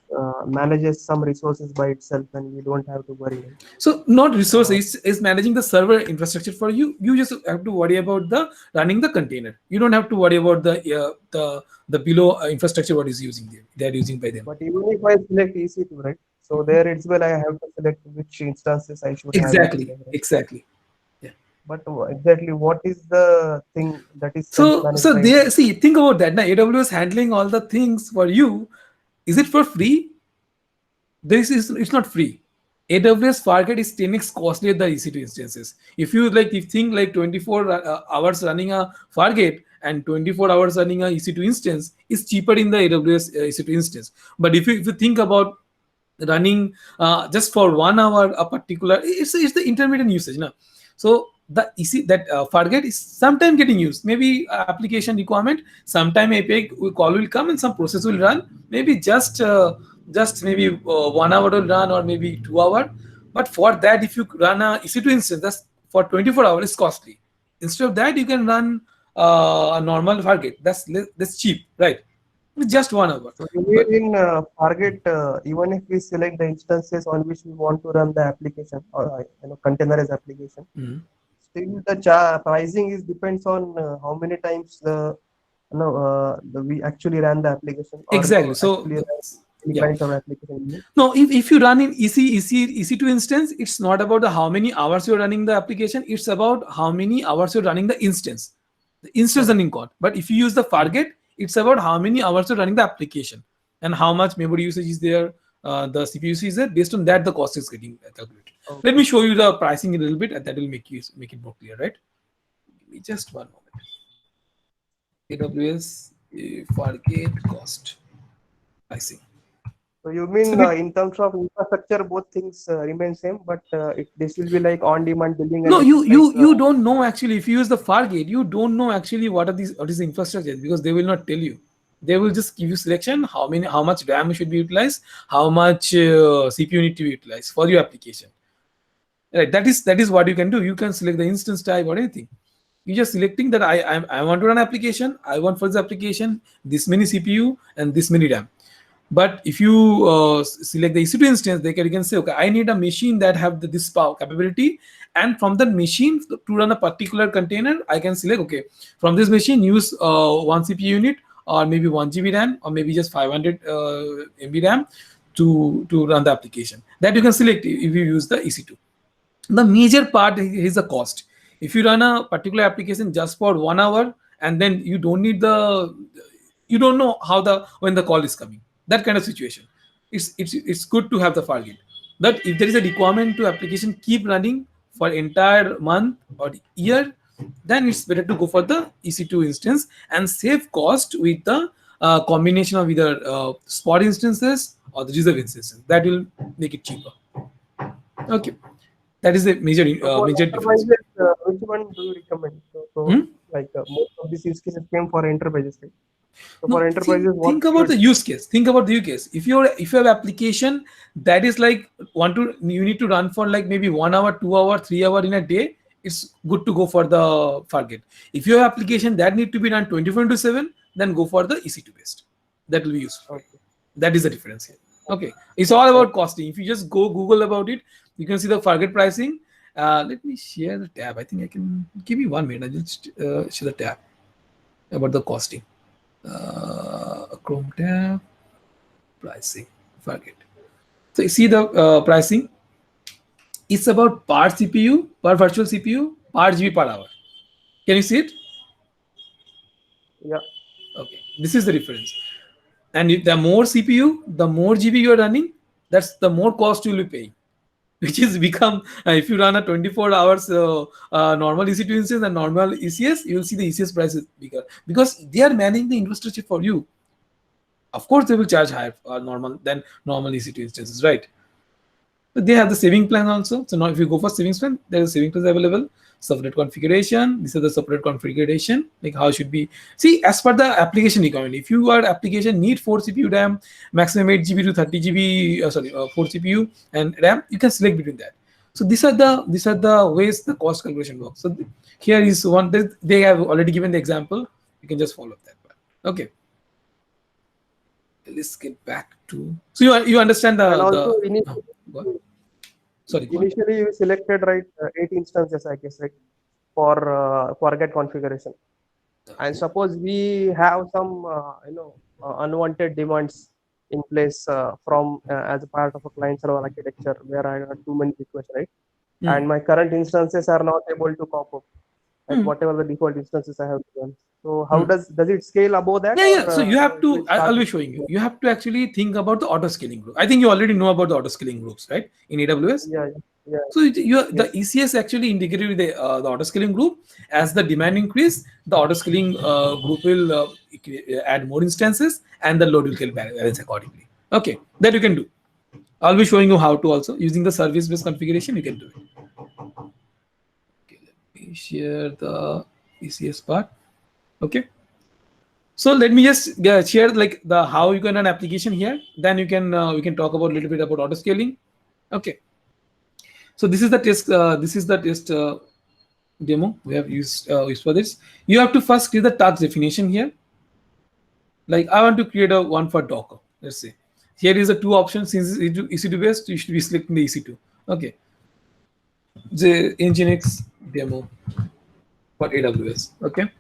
manages some resources by itself and we don't have to worry. Right? So not resources is managing the server infrastructure for you. You just have to worry about the running the container. You don't have to worry about the below infrastructure what is using there. They are using by them. But even if I select EC2, right? So there it's well I have to select which instances I should Exactly. have. Right? Exactly. But exactly what is the thing that is So self-managed? there, see, think about that. Now AWS handling all the things for you. Is it for free? It's not free. AWS Fargate is 10x costlier than EC2 instances. If you think like 24 hours running a Fargate and 24 hours running a EC2 instance is cheaper in the AWS EC2 instance. But if you think about running just for 1 hour a particular, it's the intermittent usage now. So the Fargate is sometime getting used. Maybe application requirement, sometime API call will come and some process will run. Maybe just maybe 1 hour will run or maybe 2 hours. But for that, if you run a EC2 instance, that's for 24 hours, it's costly. Instead of that, you can run a normal Fargate. That's cheap, right? With just 1 hour. So in Fargate, even if we select the instances on which we want to run the application or containerized application, still the pricing is depends on how many times we actually ran the application. Exactly. So kind of application. No, if you run in EC2 instance, it's not about how many hours you're running the application. It's about how many hours you're running the instance. The instance running code. But if you use the Fargate, it's about how many hours you're running the application and how much memory usage is there, the CPU usage is there. Based on that, the cost is getting calculated. Okay. Let me show you the pricing a little bit, and that will make it more clear, right? Give me just 1 moment. AWS Fargate cost pricing. So you mean in terms of infrastructure, both things remain same, but this will be like on-demand billing. No, you don't know actually. If you use the Fargate, you don't know actually what is the infrastructure, because they will not tell you. They will just give you selection how much RAM should be utilized, how much CPU need to be utilized for your application. Right. That is what you can do. You can select the instance type or anything. You're just selecting that I want to run application. I want for this application this many CPU and this many RAM. But if you select the EC2 instance, you can say, okay, I need a machine that have this power capability, and from that machine to run a particular container, I can select, okay, from this machine use 1 CPU unit or maybe 1 GB RAM or maybe just 500 MB RAM to run the application. That you can select if you use the EC2. The major part is the cost. If you run a particular application just for 1 hour and then you don't know when the call is coming. That kind of situation, it's good to have the Fargate. But if there is a requirement to application keep running for entire month or year, then it's better to go for the EC2 instance and save cost with the combination of either spot instances or the reserve instances. That will make it cheaper. Okay, that is the major difference. Which one do you recommend? Like most of these use cases came for enterprises, right? So for enterprises, think about the use case. Think about the use case. If you have application that is like you need to run for like maybe 1 hour, 2 hour, 3 hour in a day, it's good to go for the Fargate. If you have application that need to be run 24/7, then go for the EC2 based. That will be useful. Okay. That is the difference here. Okay, it's all about costing. If you just go Google about it, you can see the Fargate pricing. Let me share the tab. I think I can give me 1 minute. I just share the tab about the costing. Chrome tab, pricing, Fargate. So you see the pricing. It's about per CPU, per virtual CPU, per GB per hour. Can you see it? Yeah. Okay. This is the difference. And if the more CPU, the more GB you are running, that's the more cost you will be paying. which is become if you run a 24 hours normal EC2 instance and normal ECS, you will see the ECS price is bigger because they are managing the infrastructure for you. Of course, they will charge higher normal than normal EC2 instances, right? But they have the saving plan also. So now if you go for savings plan, there is saving plans available. Separate configuration. This is the separate configuration. Like how should be see as per the application requirement. If your application need 4 CPU RAM, maximum 8 GB to 30 GB, 4 CPU and RAM, you can select between that. So these are the ways the cost calculation works. So here is one. They have already given the example. You can just follow that one. Okay. Let's get back to. So you understand the. And also Sorry. Initially, you selected 8 instances, I guess, right, for forget configuration. And suppose we have some unwanted demands in place from as a part of a client server architecture where I got too many requests, right? And my current instances are not able to cope up at whatever the default instances I have given. So how does it scale above that? Yeah. So you have to. I'll be showing you. You have to actually think about the auto scaling group. I think you already know about the auto scaling groups, right? In AWS. Yeah. So the ECS actually integrated with the auto scaling group. As the demand increase, the auto scaling group will add more instances, and the load will get balanced accordingly. Okay, that you can do. I'll be showing you how to also using the service-based configuration. You can do it. Okay, let me share the ECS part. Okay. So let me just share like the how you can run application here. Then you can we can talk about a little bit about auto scaling. Okay. So this is the test. This is the test demo we have used for this. You have to first create the task definition here. Like I want to create a one for Docker. Let's say here is the 2 options. Since it's EC2 based, you should be selecting the EC2. Okay. The Nginx demo for AWS. Okay.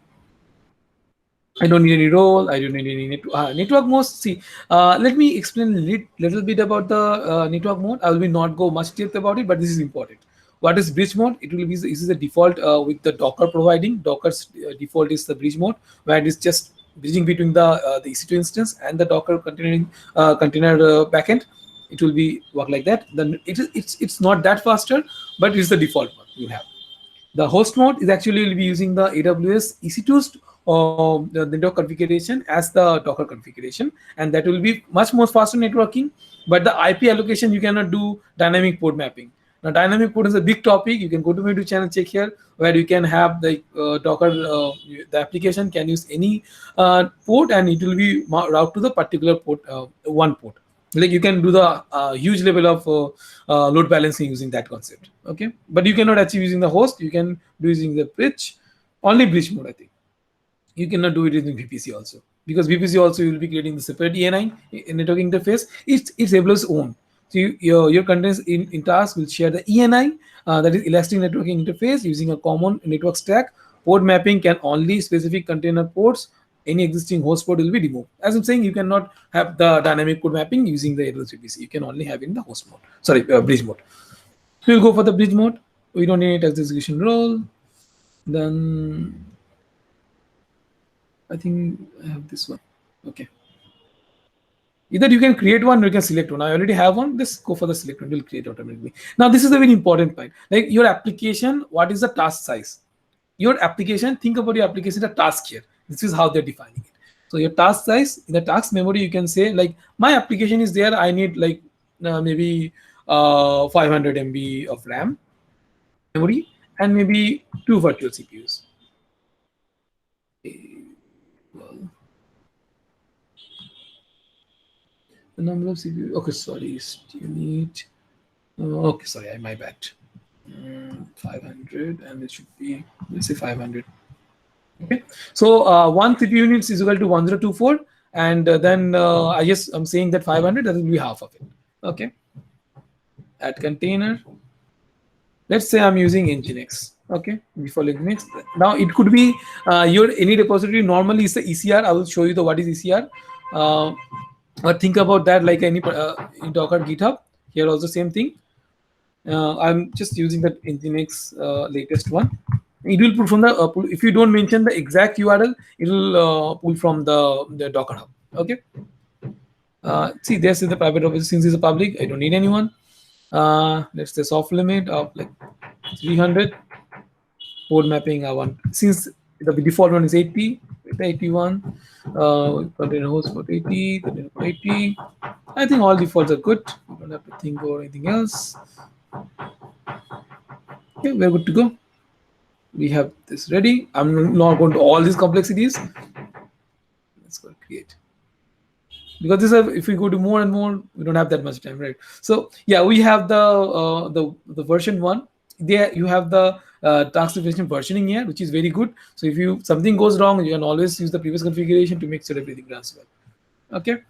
I don't need any role. I don't need any network mode. See, let me explain a little bit about the network mode. I will not go much depth about it, but this is important. What is bridge mode? It will be this is the default with the Docker providing. Docker's default is the bridge mode, where it is just bridging between the EC2 instance and the Docker container backend. It will be work like that. Then it's not that faster, but it is the default one you have. The host mode is actually will be using the AWS EC2's the network configuration as the Docker configuration, and that will be much more faster networking. But the IP allocation you cannot do dynamic port mapping. Now dynamic port is a big topic. You can go to my YouTube channel, check here, where you can have the Docker the application can use any port, and it will be route to the particular port one port. Like you can do the huge level of load balancing using that concept. Okay, but you cannot achieve using the host. You can do using the bridge, only bridge mode, I think. You cannot do it using VPC also, because VPC also you will be creating the separate ENI network interface. It's AWS own. So your containers in task will share the ENI, that is Elastic Networking Interface, using a common network stack. Port mapping can only specific container ports. Any existing host port will be removed. As I'm saying, you cannot have the dynamic port mapping using the AWS VPC. You can only have in the host mode. Sorry, bridge mode. So we'll go for the bridge mode. We don't need a execution role. Then I think I have this one. Okay. Either you can create one or you can select one. I already have one. Just go for the select one. It will create automatically. Now, this is a very important point. Like your application, what is the task size? Your application, think about your application, a task here. This is how they're defining it. So your task size, in the task memory, you can say like my application is there. I need like maybe 500 MB of RAM memory and maybe 2 virtual CPUs. The number of CPU. Okay, sorry. You need. Okay, sorry. My bad. 500, and it should be, let's say 500. Okay. So 1 CPU units is equal to 1024, and then I'm saying that 500, that will be half of it. Okay. Add container. Let's say I'm using Nginx. Okay, before Nginx. Now it could be your any repository normally is the ECR. I will show you the what is ECR. But think about that like any in Docker GitHub. Here also same thing. I'm just using the Nginx latest one. It will pull from the if you don't mention the exact URL, it will pull from the Docker Hub. Okay. See, this is the private office. Since it's a public, I don't need anyone. Let's say soft limit of like 300. Port mapping I want, since the default one is 80, 81. Container host for 80, container for 80. I think all defaults are good. You don't have to think about anything else. Okay, we're good to go. We have this ready. I'm not going to all these complexities. Let's go create. Because this is, if we go to more and more, we don't have that much time, right? So yeah, we have the version 1. There you have the task definition versioning here, which is very good. So if you something goes wrong, you can always use the previous configuration to make sure everything runs well. Okay.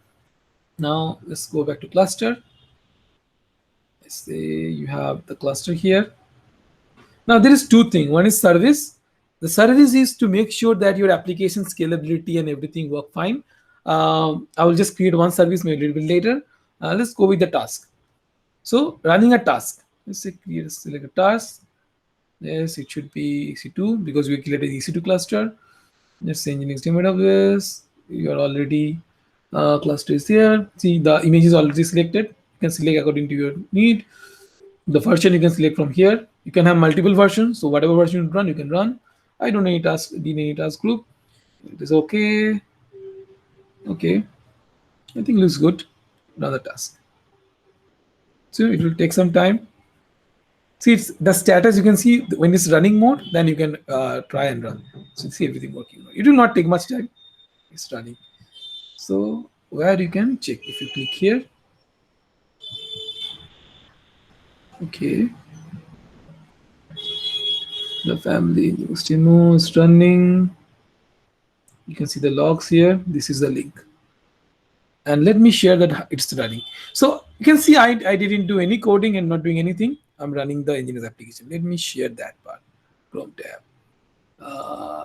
Now let's go back to cluster. Let's say you have the cluster here. Now there is two things. One is service. The service is to make sure that your application scalability and everything work fine. I will just create one service maybe a little bit later. Let's go with the task. So running a task. Let's say select a task. Yes, it should be EC2 because we created EC2 cluster. Let's say Nginx AWS. Your already cluster is here. See, the image is already selected. You can select according to your need. The version you can select from here. You can have multiple versions. So whatever version you run, you can run. I don't need task, any task group. It is okay. Okay. I think it looks good. Another task. So it will take some time. See, it's the status you can see when it's running mode, then you can try and run. So see everything working. It will not take much time. It's running. So where you can check if you click here. Okay. The family demo is running. You can see the logs here. This is the link. And let me share that it's running. So you can see I didn't do any coding and not doing anything. I'm running the Nginx application. Let me share that part. Chrome tab.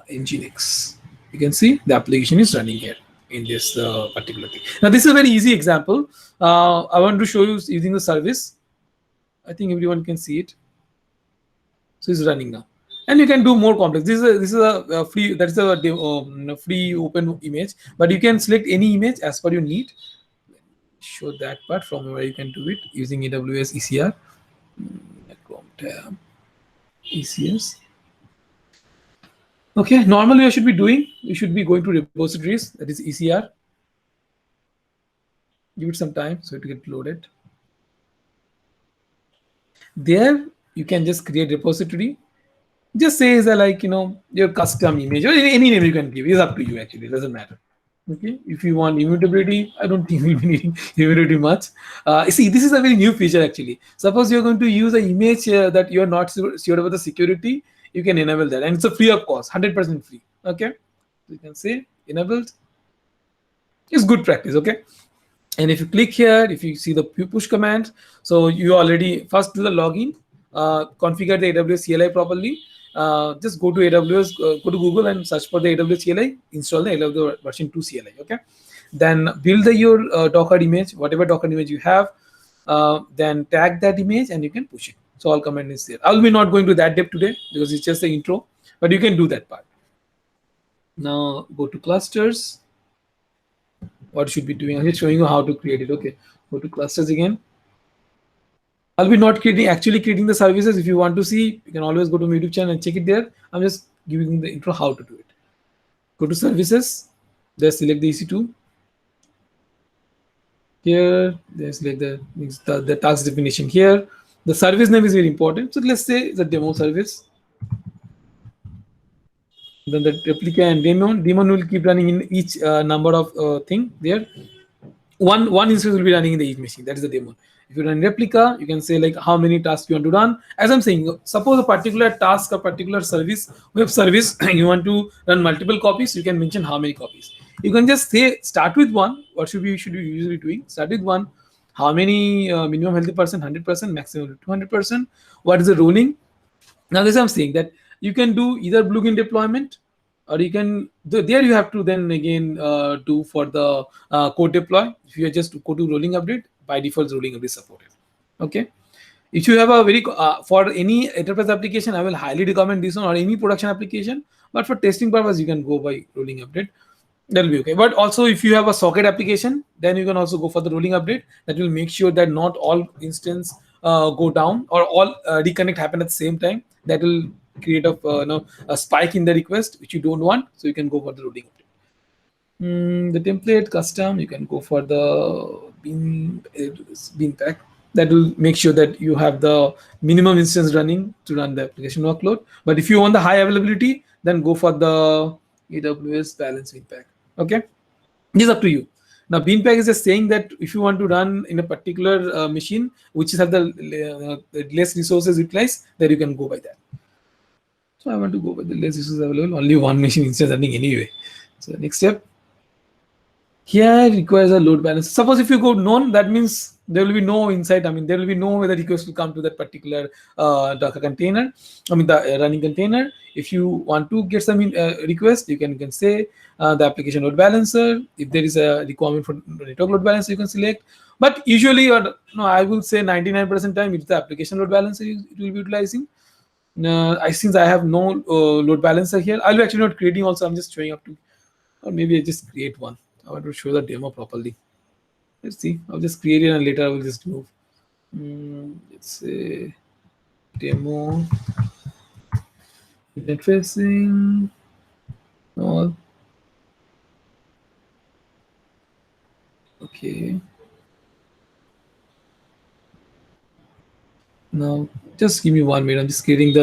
Nginx. You can see the application is running here in this particular thing. Now this is a very easy example. I want to show you using the service. I think everyone can see it. So it's running now. And you can do more complex. This is a free, that's a free open image, but you can select any image as per your need. Show that part from where you can do it using AWS ECR. Chrome tab, ECS. Okay, normally you should be doing, you should be going to repositories, that is ECR. Give it some time so it will get loaded. There you can just create repository. Just say is like, your custom image or any name you can give. It's up to you actually, it doesn't matter. Okay, if you want immutability, I don't think we'll be needing immutability much. See, this is a very new feature actually. Suppose you're going to use an image that you're not sure about the security, you can enable that, and it's a free of cost, 100% free. Okay, so you can say enabled. It's good practice. Okay, and if you click here, if you see the push command, so you already first do the login, configure the AWS CLI properly. Just go to AWS, go to Google and search for the AWS CLI, install the AWS version 2 CLI. Okay, then build your Docker image, whatever Docker image you have, then tag that image and you can push it. So all command is there. I'll be not going to that depth today because it's just the intro, but you can do that part. Now go to clusters. What should be doing? I'm just showing you how to create it. Okay, go to clusters again. I'll be not actually creating the services. If you want to see, you can always go to my YouTube channel and check it there. I'm just giving you the intro how to do it. Go to services. There select the EC2. Here, there select the task definition here. The service name is very important. So let's say it's a demo service. Then the replica and daemon will keep running in each number of thing there. One instance will be running in the each machine. That is the daemon. If you run replica, you can say like how many tasks you want to run. As I'm saying, suppose a particular task, a particular service, web service, you want to run multiple copies, you can mention how many copies. You can just say start with one. What should we usually doing? Start with one. How many minimum healthy percent, 100%, maximum 200%. What is the ruling? Now this I'm saying that you can do either plugin deployment, or you can there you have to then again do for the code deploy. If you just go to rolling update, by default rolling update supported. Okay, if you have a very for any enterprise application, I will highly recommend this one, or any production application, but for testing purpose you can go by rolling update. That will be okay. But also if you have a socket application, then you can also go for the rolling update. That will make sure that not all instance go down or all reconnect happen at the same time, that will create a spike in the request, which you don't want. So you can go for the loading update. The template custom, you can go for the bean pack. That will make sure that you have the minimum instance running to run the application workload. But if you want the high availability, then go for the AWS balance bean pack. Okay, this is up to you. Now, Beanpack is just saying that if you want to run in a particular machine which have the less resources utilized, then you can go by that. So I want to go with the less resources available, only one machine instance running anyway. So next step. Here requires a load balance. Suppose if you go none, that means there will be no insight. I mean, there will be no way the request will come to that particular Docker container. I mean, the running container. If you want to get some request, you can say the application load balancer. If there is a requirement for network load balancer, you can select. But usually, or no, I will say 99% time it's the application load balancer it will be utilizing. Since I have no load balancer here, I'll be actually not creating. Also, I'm just showing up to, or maybe I just create one. I want to show the demo properly. Let's see. I'll just create it and later I will just move. Let's say demo interfacing all. Okay. Now just give me 1 minute. I'm just creating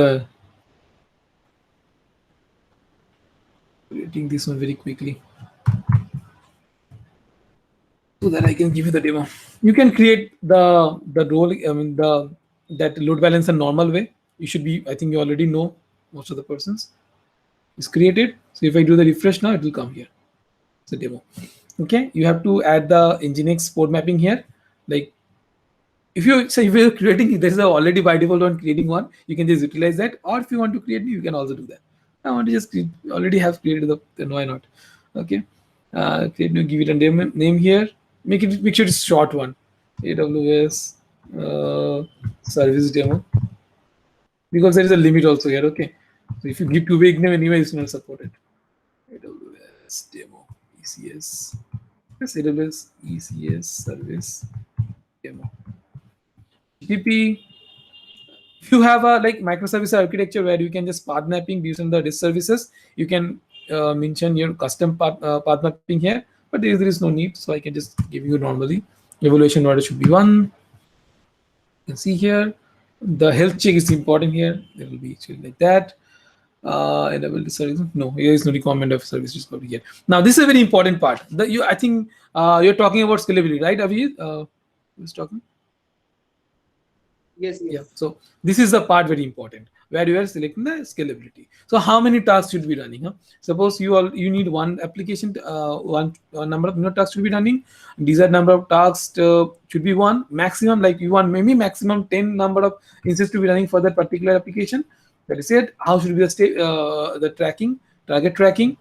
this one very quickly, so that I can give you the demo. You can create the role. I mean that load balancer normal way. You should be. I think you already know most of the persons. It's created. So if I do the refresh now, it will come here. It's a demo. Okay. You have to add the Nginx port mapping here. Like if you're creating, there's already by default one creating one. You can just utilize that. Or if you want to create new, you can also do that. I want to just already have created then why not? Okay. Create new. Give it a name here. Make sure it's short one. AWS service demo, because there is a limit also here. Okay, so if you give too big name anyway, it's not supported. AWS demo ECS. Yes, AWS ECS service demo. GCP. If you have a like microservice architecture where you can just path mapping based on the REST services, you can mention your custom path mapping here. But there is no need, so I can just give you normally. Evaluation order should be 1. You can see here the health check is important here. There will be like that. Enable the service. No, here is no requirement of service discovery yet. Now this is a very important part. I think you're talking about scalability, right, Abhijit? Who's talking? Yes. Yeah. So this is the part very important where you are selecting the scalability. So how many tasks should be running? Huh? Suppose you need one application, one number of tasks should be running. Desired number of tasks should be 1. Maximum, like you want maybe maximum 10 number of instances to be running for that particular application. That is it. How should be the target tracking?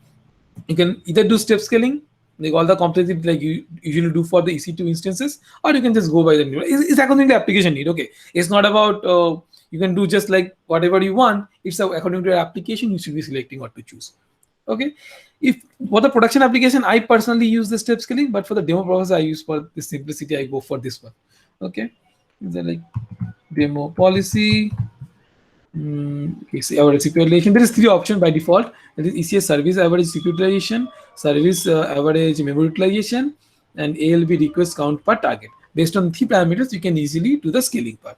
You can either do step scaling, like all the complexity like you usually do for the EC2 instances, or you can just go by the new. It's according to the application need. Okay, it's not about you can do just like whatever you want. It's according to your application. You should be selecting what to choose. Okay, if for the production application, I personally use the step scaling, but for the demo purpose, I use for the simplicity. I go for this one. Okay, is that like demo policy? Okay, so average CPU utilization. There is 3 options by default. That is ECS service average CPU utilization, service average memory utilization, and ALB request count per target. Based on 3 parameters, you can easily do the scaling part.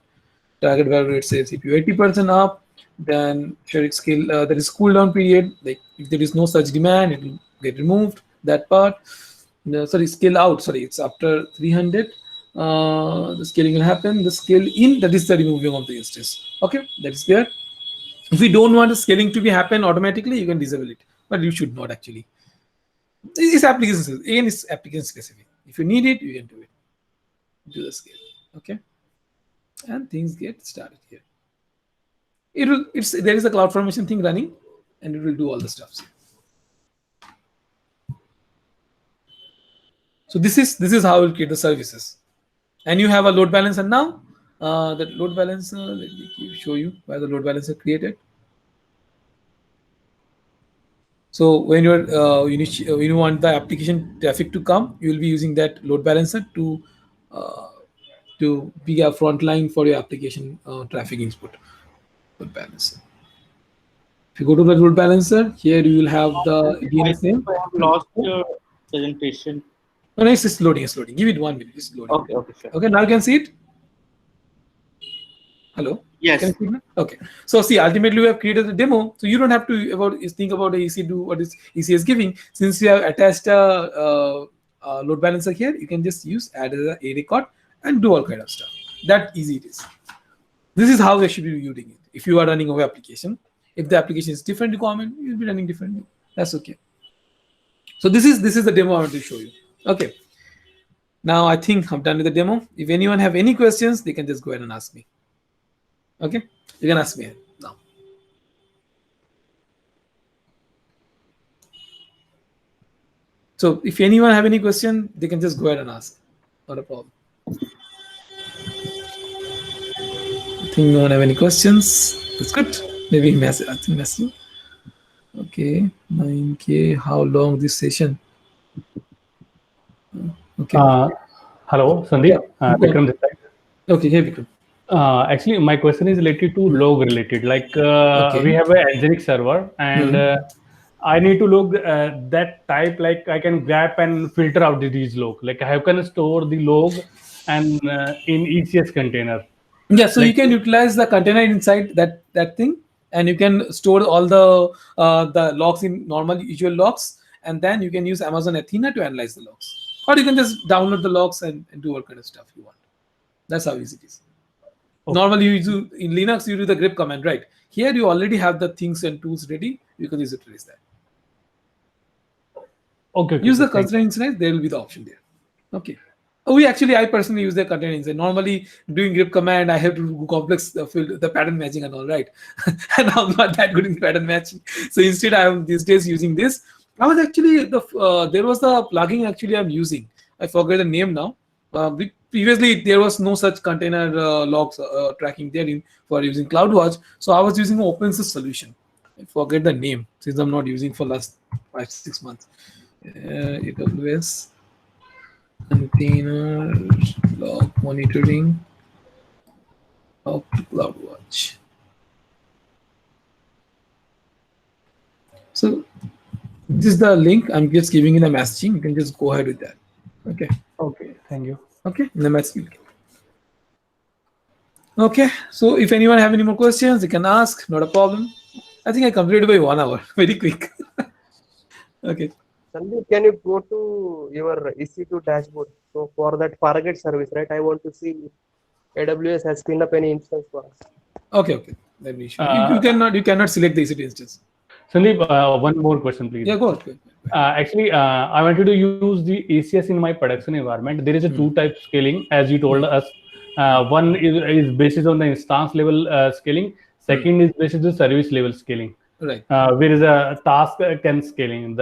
Target value, let's say CPU 80% up. Then sure scale. There is cooldown period. Like if there is no such demand, it will get removed. That part. Sorry, scale out. Sorry, it's after 300. The scaling will happen. The scale in, that is the removing of the instance. Okay, that is there. If you don't want the scaling to be happen automatically, you can disable it, but you should not actually. It's application. Again, it's application specific. If you need it, you can do it. Do the scale. Okay, and things get started here. There is a CloudFormation thing running, and it will do all the stuff. So this is how we'll create the services. And you have a load balancer now. That load balancer, let me show you why the load balancer created. So when you want the application traffic to come, you will be using that load balancer to to be a front line for your application traffic input. Load balancer. If you go to the load balancer, here you will have the DNS name. I have lost your presentation. No, it's just loading. It's loading. Give it 1 minute. It's loading. Okay, sure. Okay, now you can see it. Hello. Yes. Can you see it now? Okay. So see, ultimately we have created a demo, so you don't have to think about the EC2 what is EC is giving. Since we have attached a load balancer here, you can just use add as a record and do all kind of stuff. That easy it is. This is how they should be using it. If you are running a web application, if the application is different requirement, you'll be running differently. That's okay. So this is the demo I want to show you. Okay. Now I think I'm done with the demo. If anyone have any questions, they can just go ahead and ask me. Okay, you can ask me now. So if anyone have any question, they can just go ahead and ask. Not a problem. I think no one have any questions. That's good. Maybe message. I think message. Okay, 9K. How long this session? Okay. Hello, Sandeep. Vikram this side. Okay, hey Vikram. Actually, my question is related to log related. Like we have a Nginx server, and I need to log that type. Like I can grab and filter out these log. Like how can I store the log and in ECS container? Yeah, so you can utilize the container inside that thing, and you can store all the logs in normal usual logs, and then you can use Amazon Athena to analyze the logs, or you can just download the logs and do all kind of stuff you want. That's how easy it is. Okay. Normally, you do in Linux, you do the grep command, right? Here, you already have the things and tools ready. You can use that. Okay. Use the container inside. There will be the option there. Okay. I personally use the container inside. Normally, doing grep command, I have to do complex the pattern matching and all, right? And I'm not that good in pattern matching. So instead, I am these days using this. I was actually there was the plugin actually I'm using. I forget the name now. Previously, there was no such container logs tracking there for using CloudWatch. So I was using an OpenSys solution. I forget the name since I'm not using for last 5-6 months. AWS container log monitoring of CloudWatch. So this is the link. I'm just giving you the messaging. You can just go ahead with that. Okay. Okay. Thank you. Okay, in the messaging. Okay, so if anyone have any more questions, you can ask. Not a problem. I think I completed by 1 hour. Very quick. Okay. Sandeep, can you go to your EC2 dashboard? So for that Fargate service, right? I want to see if AWS has pinned up any instance for us. Okay. Let me show you. You cannot select the EC2 instance. Sandeep, one more question, please. Yeah, go ahead. Actually, I wanted to use the ACS in my production environment. There is a two-type scaling, as you told us. One is based on the instance level scaling. Second is based on the service level scaling. Right. Where is a task can scaling.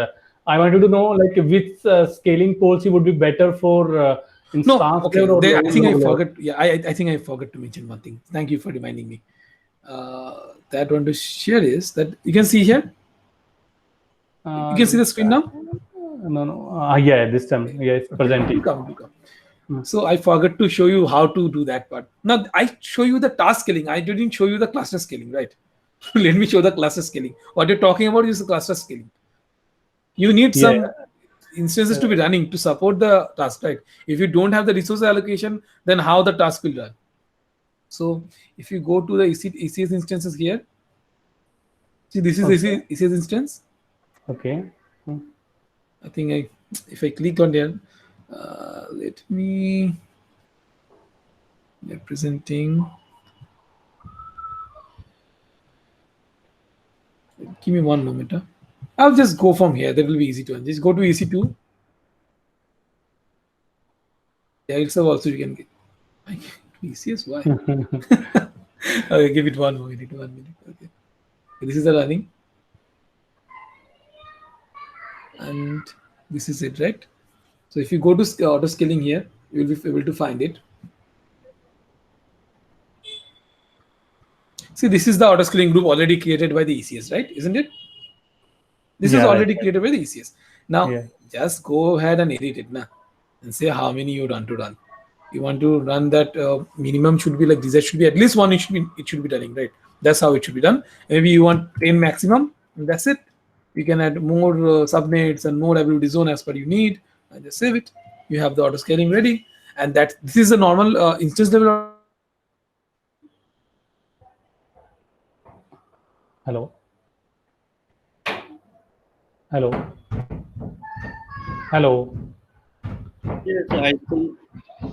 I wanted to know like which scaling policy would be better for instance. No, okay. I think I forgot. Yeah, I think I forgot to mention one thing. Thank you for reminding me. That I want to share is that you can see here. You can see the screen now? No. Yeah, this time. Yeah, it's presenting. Come. So I forgot to show you how to do that part. Now I show you the task scaling. I didn't show you the cluster scaling, right? Let me show the cluster scaling. What you're talking about is the cluster scaling. You need some instances to be running to support the task, right? If you don't have the resource allocation, then how the task will run? So if you go to the ECS instances here, see this is ECS instance. Okay. I think if I click on there, let me representing. Give me 1 moment. I'll just go from here. That will be easy to just go to EC2. Yeah, itself also you can get. ECS, why? Okay, give it 1 minute. Okay. This is the running. And this is it, right? So if you go to auto scaling here, you will be able to find it. See, this is the auto scaling group already created by the ECS, right? Isn't it? This is already created by the ECS. Now, just go ahead and edit it now, and say how many you want to run. You want to run that minimum should be like this. There should be at least one. It should be running, right? That's how it should be done. Maybe you want 10 maximum, and that's it. You can add more subnets and more availability zone as per you need, and just save it. You have the auto scaling ready, and that this is a normal instance level. Hello. Hello. Hello. Yes, I think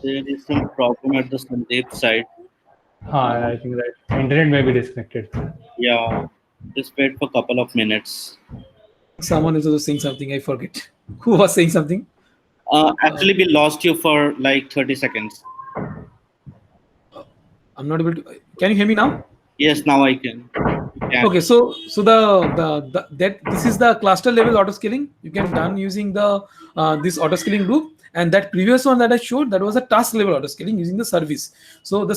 there is some problem at the Sandeep side. I think that internet may be disconnected. Yeah, just wait for a couple of minutes. Someone is also saying something. I forget who was saying something. Actually, we lost you for like 30 seconds. I'm not able to. Can you hear me now? Yes, now I can. Okay, so that this is the cluster level auto scaling. You can done using the this auto scaling group, and that previous one that I showed, that was a task level auto scaling using the service. So the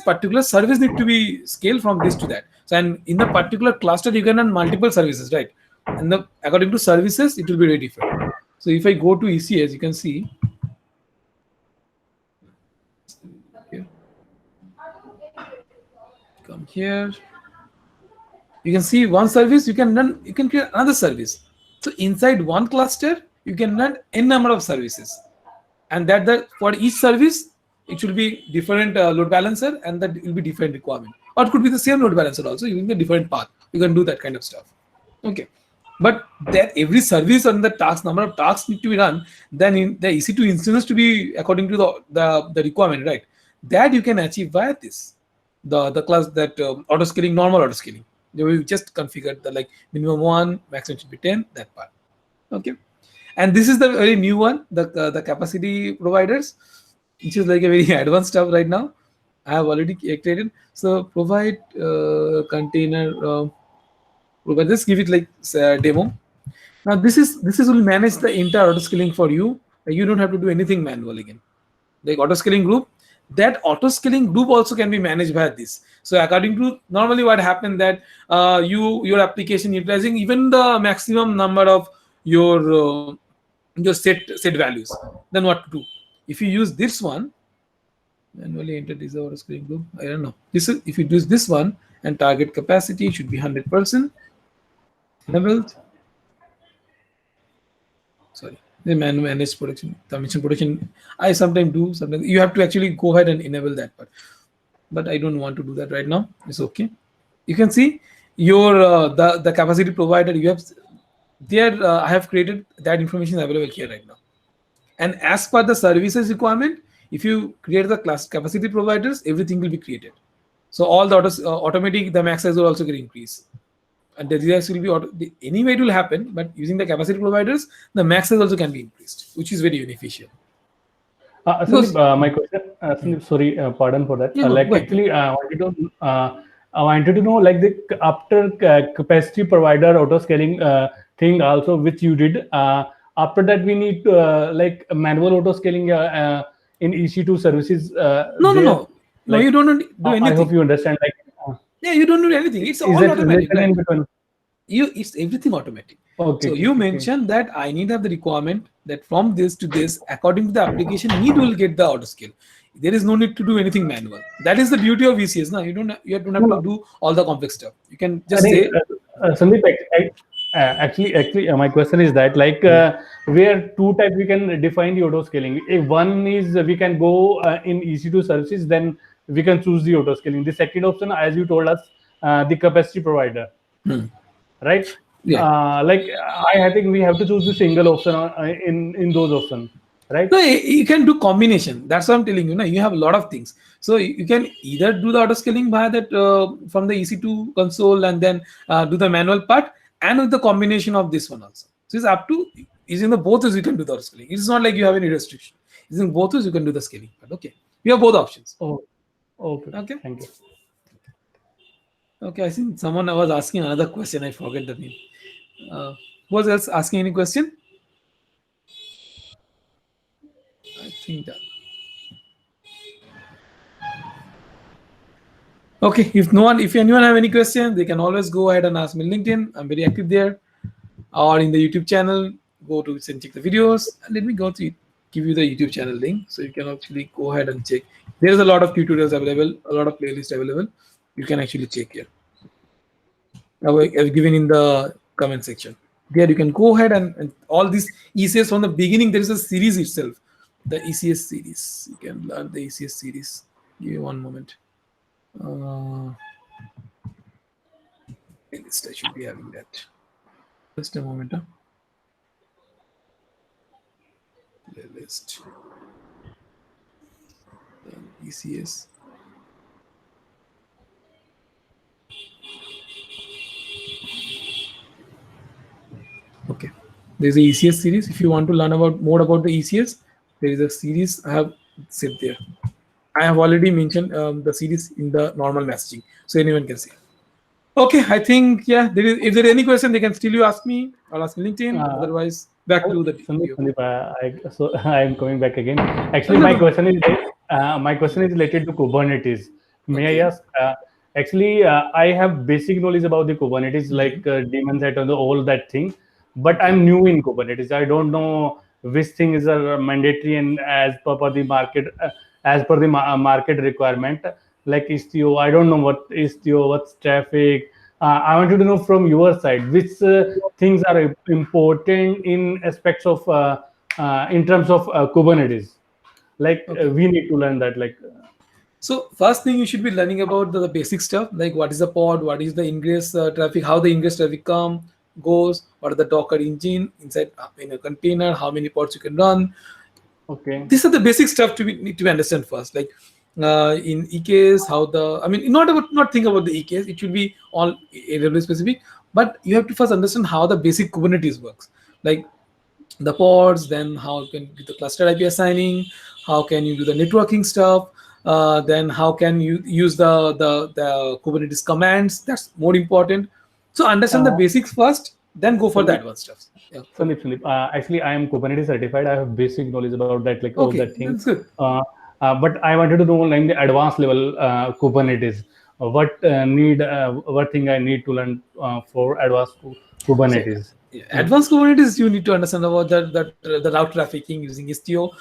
particular service need to be scaled from this to that. So, and in the particular cluster you can run multiple services, right? And according to services it will be very different. So if I go to ECS, you can see. Okay. Come here. You can see one service, you can create another service. So inside one cluster, you can run n number of services, and that for each service, it should be different load balancer, and that will be different requirement, or it could be the same load balancer also using a different path. You can do that kind of stuff. Okay, but that every service and the number of tasks need to be run, then in the EC2 instances to be according to the requirement, right? That you can achieve via this, the class that auto scaling, normal auto scaling. We just configured the like minimum 1, maximum should be 10, that part. Okay, and this is the very new one, the capacity providers, which is like a very advanced stuff right now. I have already created. So provide container. Just give it like demo. Now this will manage the entire auto scaling for you. You don't have to do anything manual again. Like auto scaling group. That auto scaling group also can be managed by this. So according to normally what happened that your application utilizing even the maximum number of your set values, then what to do? If you use this one, manually enter this auto scaling group. I don't know. This is if you use this one, and target capacity should be 100% enabled. Sorry. The managed production, convention production. I sometimes do. Sometimes you have to actually go ahead and enable that part, but I don't want to do that right now. It's okay. You can see your the capacity provider you have there. I have created that information available here right now, and as per the services requirement, if you create the class capacity providers, everything will be created. So all the automatic the max size will also get increased. And the react will be anyway it will happen, but using the capacity providers, the max size also can be increased, which is very beneficial. Sandeep, my question, Sandeep, sorry, pardon for that. Yeah, like actually, I wanted to know like the after capacity provider auto scaling thing also, which you did. After that, we need like manual auto scaling in EC2 services. No, you don't do anything. I hope you understand. Like. Yeah, you don't do anything. It's all automatic. Right? It's everything automatic. Okay. So you mentioned that I need to have the requirement that from this to this, according to the application need will get the auto scale. There is no need to do anything manual. That is the beauty of ECS. Now you don't have to do all the complex stuff. You can just say. Sandeep, actually, my question is that like where two types we can define the auto scaling. If one is we can go in EC2 services, then we can choose the auto scaling. The second option, as you told us, the capacity provider, right? Yeah. Like I think we have to choose the single option in those options, right? No, you can do combination. That's what I'm telling you. Now you have a lot of things. So you can either do the auto scaling via that from the EC2 console and then do the manual part, and with the combination of this one also. So it's up to using the both ways you can do the auto scaling. It's not like you have any restriction. Using both ways you can do the scaling. But okay, you have both options. Oh. Okay. Thank you. Okay, I think someone was asking another question. I forget the name. Who was else asking any question? I think that. Okay, if anyone have any questions, they can always go ahead and ask me on LinkedIn. I'm very active there, or in the YouTube channel. Go to and check the videos. And let me go to give you the YouTube channel link, so you can actually go ahead and check. There's a lot of tutorials available, a lot of playlists available. You can actually check here. I've given in the comment section. There you can go ahead and all these ECS from the beginning. There is a series itself, the ECS series. You can learn the ECS series. Give me one moment. Playlist, I should be having that. Just a moment. Playlist. ECS. Okay, there's a ECS series. If you want to learn more about the ECS, there is a series I have set there. I have already mentioned the series in the normal messaging, so anyone can see. Okay, I think if there is any question, they can still ask me or ask me LinkedIn. Otherwise, back to the video. So I am coming back again. Actually, my question is related to Kubernetes. May I ask? Actually, I have basic knowledge about the Kubernetes, like daemon set and all that thing. But I'm new in Kubernetes. I don't know which thing is mandatory and as per the market, market requirement. Like Istio, I don't know what Istio, what's traffic. I wanted to know from your side which things are important in aspects of in terms of Kubernetes. Like we need to learn that. Like. So first thing you should be learning about the basic stuff, like what is the pod, what is the ingress traffic, how the ingress traffic goes, what are the Docker engine inside in a container, how many pods you can run. Okay. These are the basic stuff need to understand first. Like in EKS, not think about the EKS. It should be all AWS specific, but you have to first understand how the basic Kubernetes works. Like the pods, then how you can do the cluster IP assigning, how can you do the networking stuff. Then how can you use the Kubernetes commands? That's more important. So understand the basics first, then go for the advanced stuff. Yeah. Sandeep, actually, I am Kubernetes certified. I have basic knowledge about that, like all that thing. That's good. But I wanted to know like the advanced level Kubernetes. What thing I need to learn for advanced Kubernetes? Advanced Kubernetes, you need to understand about the route trafficking using Istio,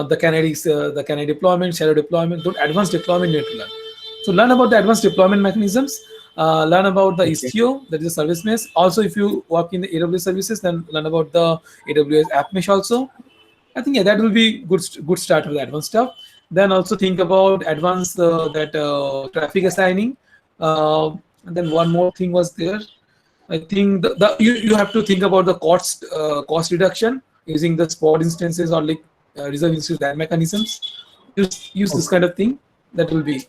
the canary deployment, shadow deployment, those advanced deployment you need to learn. So learn about the advanced deployment mechanisms, learn about the Istio, that is a service mesh. Also, if you work in the AWS services, then learn about the AWS app mesh also. I think that will be good start for the advanced stuff. Then also think about advanced traffic assigning. And then one more thing was there. I think you have to think about the cost reduction using the spot instances or like reserve instances and mechanisms. Use this kind of thing. That will be a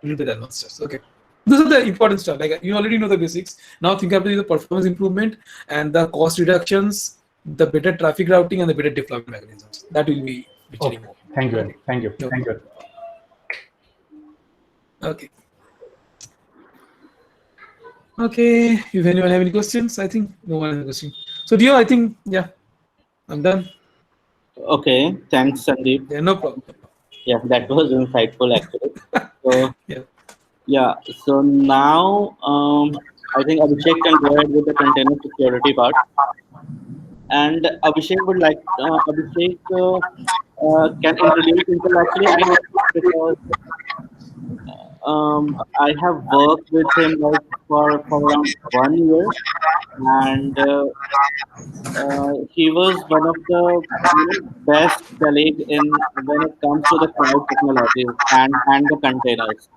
little bit advanced stuff. Okay, those are the important stuff. Like you already know the basics. Now think about the performance improvement and the cost reductions, the better traffic routing and the better deployment mechanisms. That will be featuring more. Thank you. Thank you. Thank you. Okay. Okay, if anyone have any questions, I think no one has a question. So Dio, I think, I'm done. Okay, thanks, Sandeep. Yeah, no problem. Yeah, that was insightful actually. So yeah. So now I think Abhishek can go ahead with the container security part. And Abhishek would like Abhishek can introduce himself actually because I have worked with him like for around 1 year, and he was one of the best colleagues when it comes to the cloud technologies and the containers.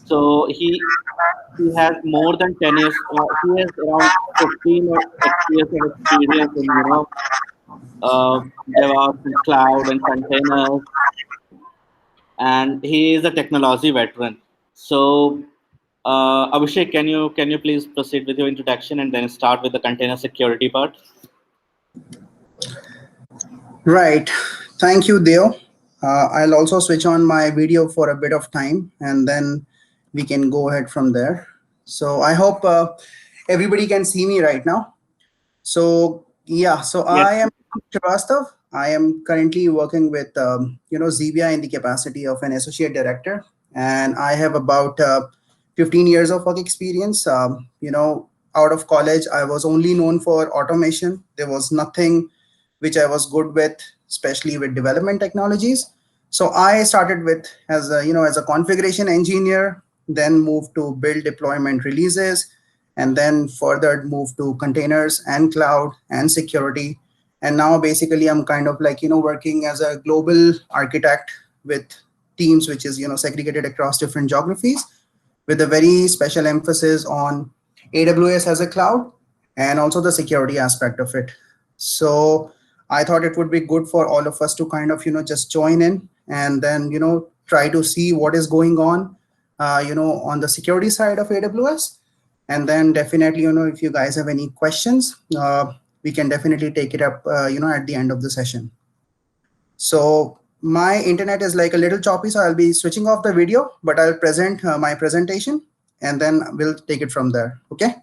So he has more than 10 years. He has around 15 or 6 years of experience in DevOps and cloud and containers, and he is a technology veteran. So, Abhishek, can you please proceed with your introduction and then start with the container security part? Right. Thank you, Deo. I'll also switch on my video for a bit of time, and then we can go ahead from there. So I hope everybody can see me right now. So yes. I am Srivastav. I am currently working with Xebia in the capacity of an associate director, and I have about 15 years of work experience. Out of college, I was only known for automation. There was nothing which I was good with especially with development technologies. So I started with as a configuration engineer, then moved to build deployment releases, and then further moved to containers and cloud and security. And now basically I'm kind of like, working as a global architect with teams which is, segregated across different geographies, with a very special emphasis on AWS as a cloud and also the security aspect of it. So I thought it would be good for all of us to kind of, just join in and then, try to see what is going on, on the security side of AWS. And then definitely, if you guys have any questions, we can definitely take it up, at the end of the session. So my internet is like a little choppy, so I'll be switching off the video, but I'll present my presentation and then we'll take it from there. Okay.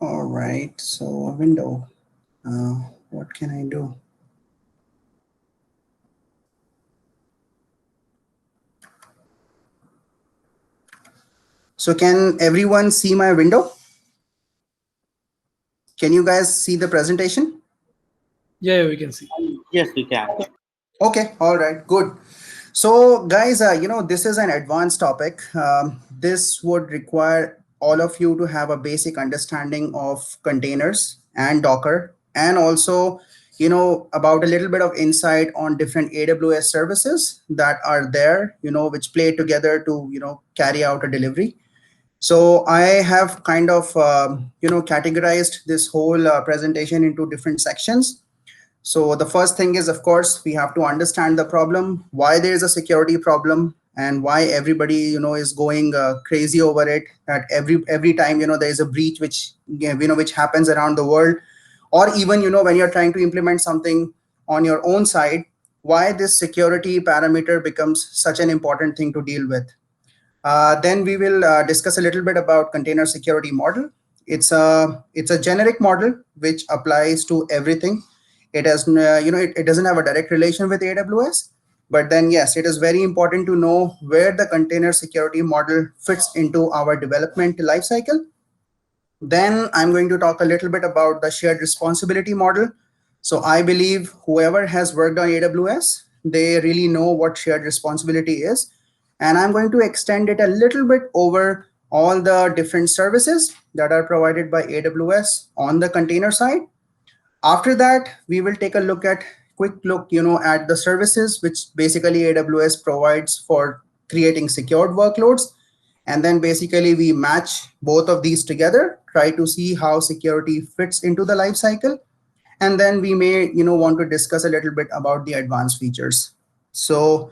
All right, so a window, what can I do? So can everyone see my window? Can you guys see the presentation? Yeah, we can see. Yes, we can. Okay, all right, good. So guys, this is an advanced topic. This would require all of you to have a basic understanding of containers and Docker, and also, about a little bit of insight on different AWS services that are there, which play together to, carry out a delivery. So I have kind of, categorized this whole presentation into different sections. So the first thing is, of course, we have to understand the problem, why there is a security problem, and why everybody, is going crazy over it. That every time, there is a breach which, which happens around the world, or even, when you're trying to implement something on your own side, why this security parameter becomes such an important thing to deal with. Then we will discuss a little bit about container security model. It's a generic model which applies to everything. It has, it doesn't have a direct relation with AWS, but then yes, it is very important to know where the container security model fits into our development lifecycle. Then I'm going to talk a little bit about the shared responsibility model. So I believe whoever has worked on AWS, they really know what shared responsibility is. And I'm going to extend it a little bit over all the different services that are provided by AWS on the container side. After that, we will take a quick look, at the services which basically AWS provides for creating secured workloads. And then basically we match both of these together, try to see how security fits into the life cycle. And then we may, want to discuss a little bit about the advanced features. So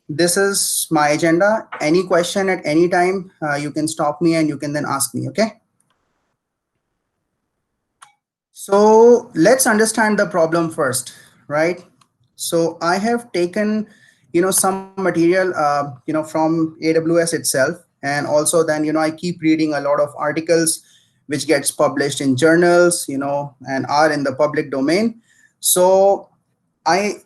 this is my agenda. Any question at any time, you can stop me and you can then ask me, okay? So let's understand the problem first, right? So I have taken, some material, from AWS itself. And also then, I keep reading a lot of articles which gets published in journals, and are in the public domain. So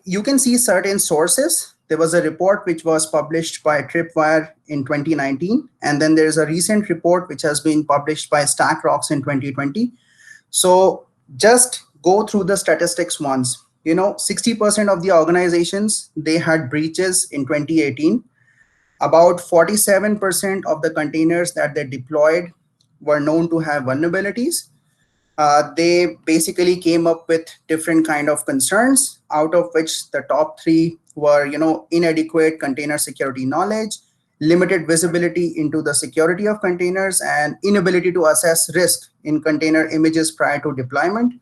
you can see certain sources. There was a report which was published by Tripwire in 2019. And then there's a recent report which has been published by StackRox in 2020. So just go through the statistics once. 60% of the organizations, they had breaches in 2018. About 47% of the containers that they deployed were known to have vulnerabilities. They basically came up with different kind of concerns, out of which the top three were, inadequate container security knowledge, limited visibility into the security of containers, and inability to assess risk in container images prior to deployment.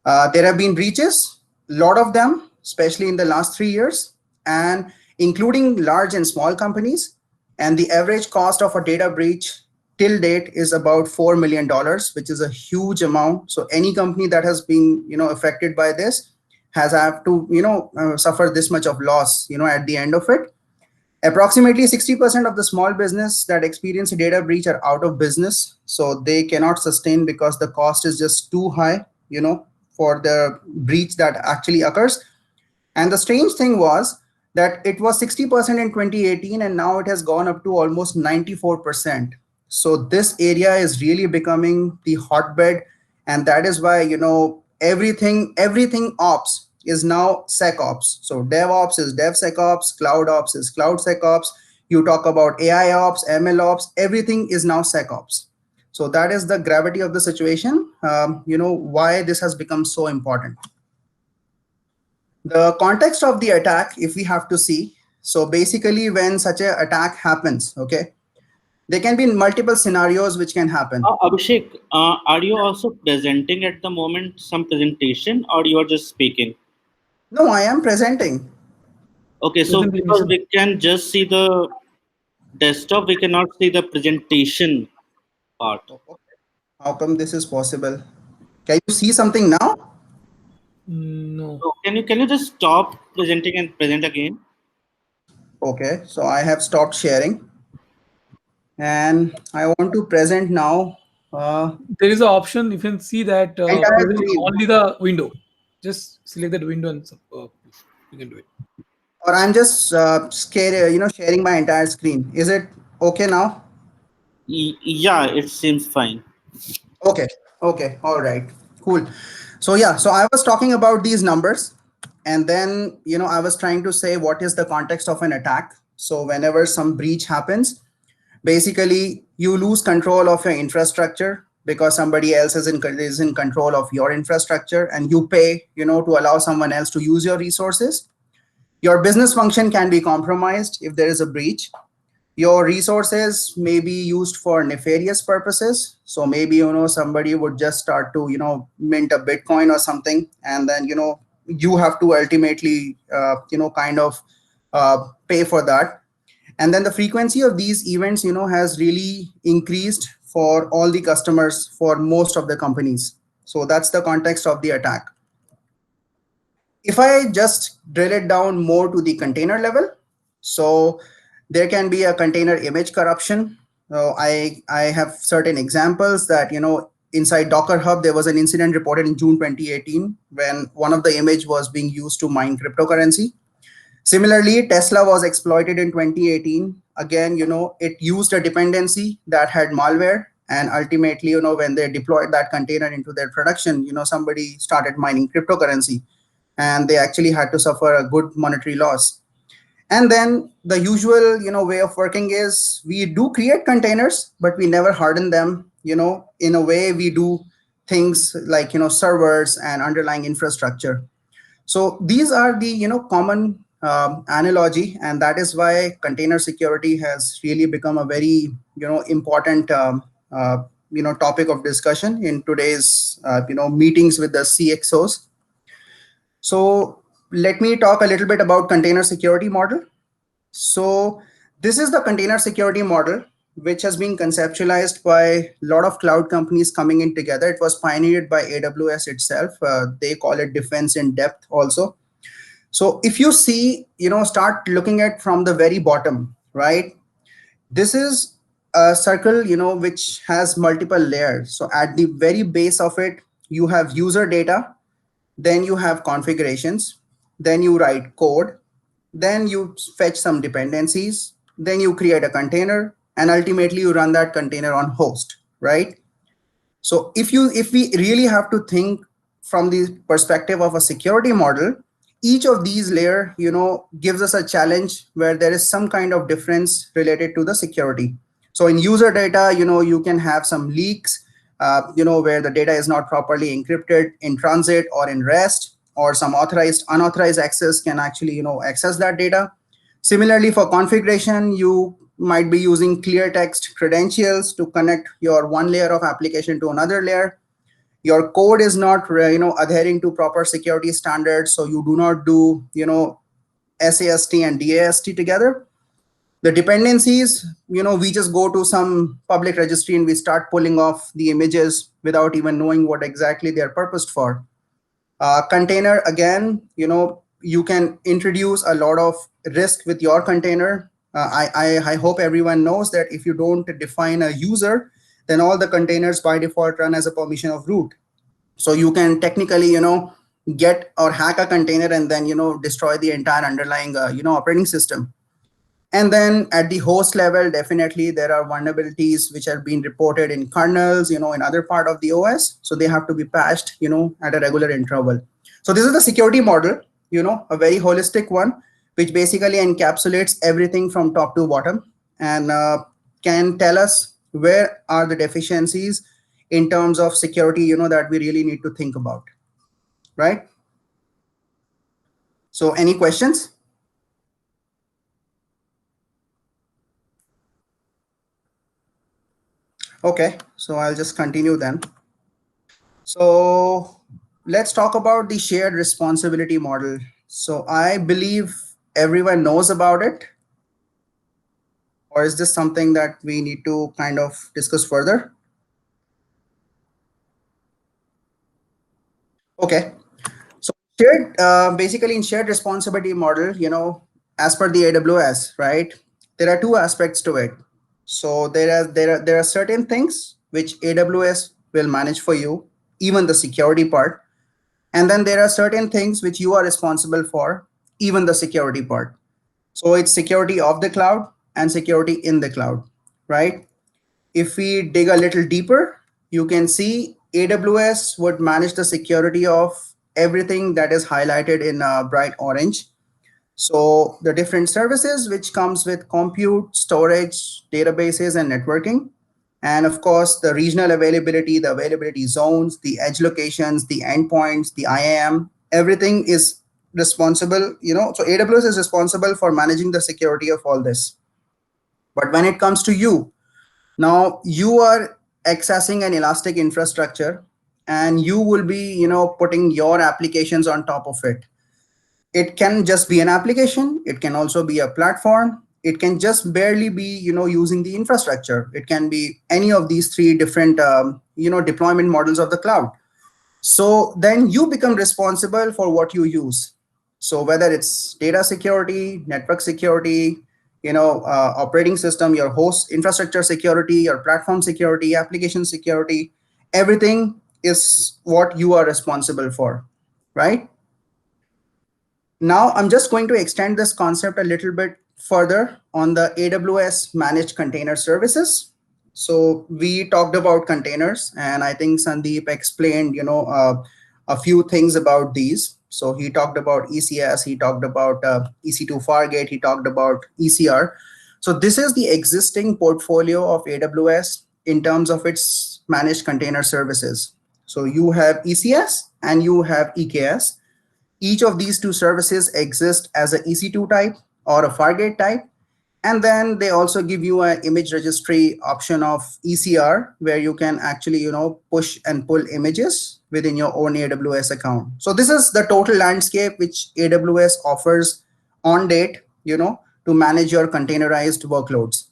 There have been breaches, a lot of them, especially in the last 3 years, and including large and small companies. And the average cost of a data breach till date is about $4 million, which is a huge amount. So any company that has been, affected by this, have to, suffer this much of loss, at the end of it. Approximately 60% of the small business that experience a data breach are out of business. So they cannot sustain because the cost is just too high, for the breach that actually occurs. And the strange thing was that it was 60% in 2018, and now it has gone up to almost 94%. So this area is really becoming the hotbed. And that is why, everything ops is now SecOps. So DevOps is DevSecOps, CloudOps is CloudSecOps. You talk about AI ops, ML ops, everything is now SecOps. So that is the gravity of the situation, why this has become so important. The context of the attack, if we have to see, so basically when such an attack happens, okay, there can be multiple scenarios which can happen. Abhishek, are you also presenting at the moment some presentation, or you are just speaking? No, I am presenting. Okay, so because we can just see the desktop, we cannot see the presentation part. How come this is possible? Can you see something now? No. So can you just stop presenting and present again? Okay, so I have stopped sharing. And I want to present now. There is an option. You can see that only the window. Just select that window and you can do it. Or I'm just sharing my entire screen. Is it okay now? Yeah, it seems fine. Okay. All right. Cool. So yeah, so I was talking about these numbers, and then I was trying to say what is the context of an attack. So whenever some breach happens, basically you lose control of your infrastructure because somebody else is in control of your infrastructure, and you pay to allow someone else to use your resources. Your business function can be compromised if there is a breach. Your resources may be used for nefarious purposes. So maybe somebody would just start to mint a Bitcoin or something, and then you have to ultimately pay for that. And then the frequency of these events has really increased for all the customers for most of the companies. So that's the context of the attack. If I just drill it down more to the container level, so there can be a container image corruption. I have certain examples that inside Docker Hub there was an incident reported in June 2018 when one of the image was being used to mine cryptocurrency. Similarly, Tesla was exploited in 2018. Again, it used a dependency that had malware, and ultimately, when they deployed that container into their production, somebody started mining cryptocurrency, and they actually had to suffer a good monetary loss. And then the usual, way of working is we do create containers, but we never harden them. In a way, we do things like servers and underlying infrastructure. So these are the common analogy, and that is why container security has really become a very important topic of discussion in today's meetings with the CXOs. So let me talk a little bit about container security model. So this is the container security model, which has been conceptualized by a lot of cloud companies coming in together. It was pioneered by AWS itself. They call it defense in depth also. So if you see, start looking at from the very bottom, right? This is a circle, which has multiple layers. So at the very base of it, you have user data, then you have configurations, then you write code, then you fetch some dependencies, then you create a container, and ultimately you run that container on host, right? So if we really have to think from the perspective of a security model, each of these layers, gives us a challenge where there is some kind of difference related to the security. So in user data, you can have some leaks, where the data is not properly encrypted in transit or in rest, or some unauthorized access can actually, access that data. Similarly, for configuration, you might be using clear text credentials to connect your one layer of application to another layer. Your code is not adhering to proper security standards, so you do not do SAST and DAST together. The dependencies, we just go to some public registry and we start pulling off the images without even knowing what exactly they're purposed for. Container, again, you can introduce a lot of risk with your container. I hope everyone knows that if you don't define a user, then all the containers by default run as a permission of root. So you can technically, get or hack a container and then, destroy the entire underlying, operating system. And then at the host level, definitely there are vulnerabilities which are being reported in kernels, in other part of the OS. So they have to be patched, at a regular interval. So this is the security model, a very holistic one, which basically encapsulates everything from top to bottom and can tell us where are the deficiencies in terms of security, that we really need to think about, right? So any questions? Okay, so I'll just continue then. So let's talk about the shared responsibility model. So I believe everyone knows about it. Or is this something that we need to kind of discuss further? Okay, so shared, basically in shared responsibility model, as per the AWS, right? There are two aspects to it. So there are certain things which AWS will manage for you, even the security part. And then there are certain things which you are responsible for, even the security part. So it's security of the cloud and security in the cloud, right? If we dig a little deeper, you can see AWS would manage the security of everything that is highlighted in bright orange. So the different services which comes with compute, storage, databases, and networking. And of course, the regional availability, the availability zones, the edge locations, the endpoints, the IAM, everything is responsible, so AWS is responsible for managing the security of all this. But when it comes to you, now you are accessing an elastic infrastructure and you will be, putting your applications on top of it. It can just be an application. It can also be a platform. It can just barely be, using the infrastructure. It can be any of these three different, deployment models of the cloud. So then you become responsible for what you use. So whether it's data security, network security, operating system, your host infrastructure security, your platform security, application security, everything is what you are responsible for, right? Now, I'm just going to extend this concept a little bit further on the AWS managed container services. So we talked about containers, and I think Sandeep explained, a few things about these. So he talked about ECS, he talked about EC2 Fargate, he talked about ECR. So this is the existing portfolio of AWS in terms of its managed container services. So you have ECS and you have EKS. Each of these two services exist as an EC2 type or a Fargate type. And then they also give you an image registry option of ECR, where you can actually, push and pull images within your own AWS account. So this is the total landscape which AWS offers on date, to manage your containerized workloads.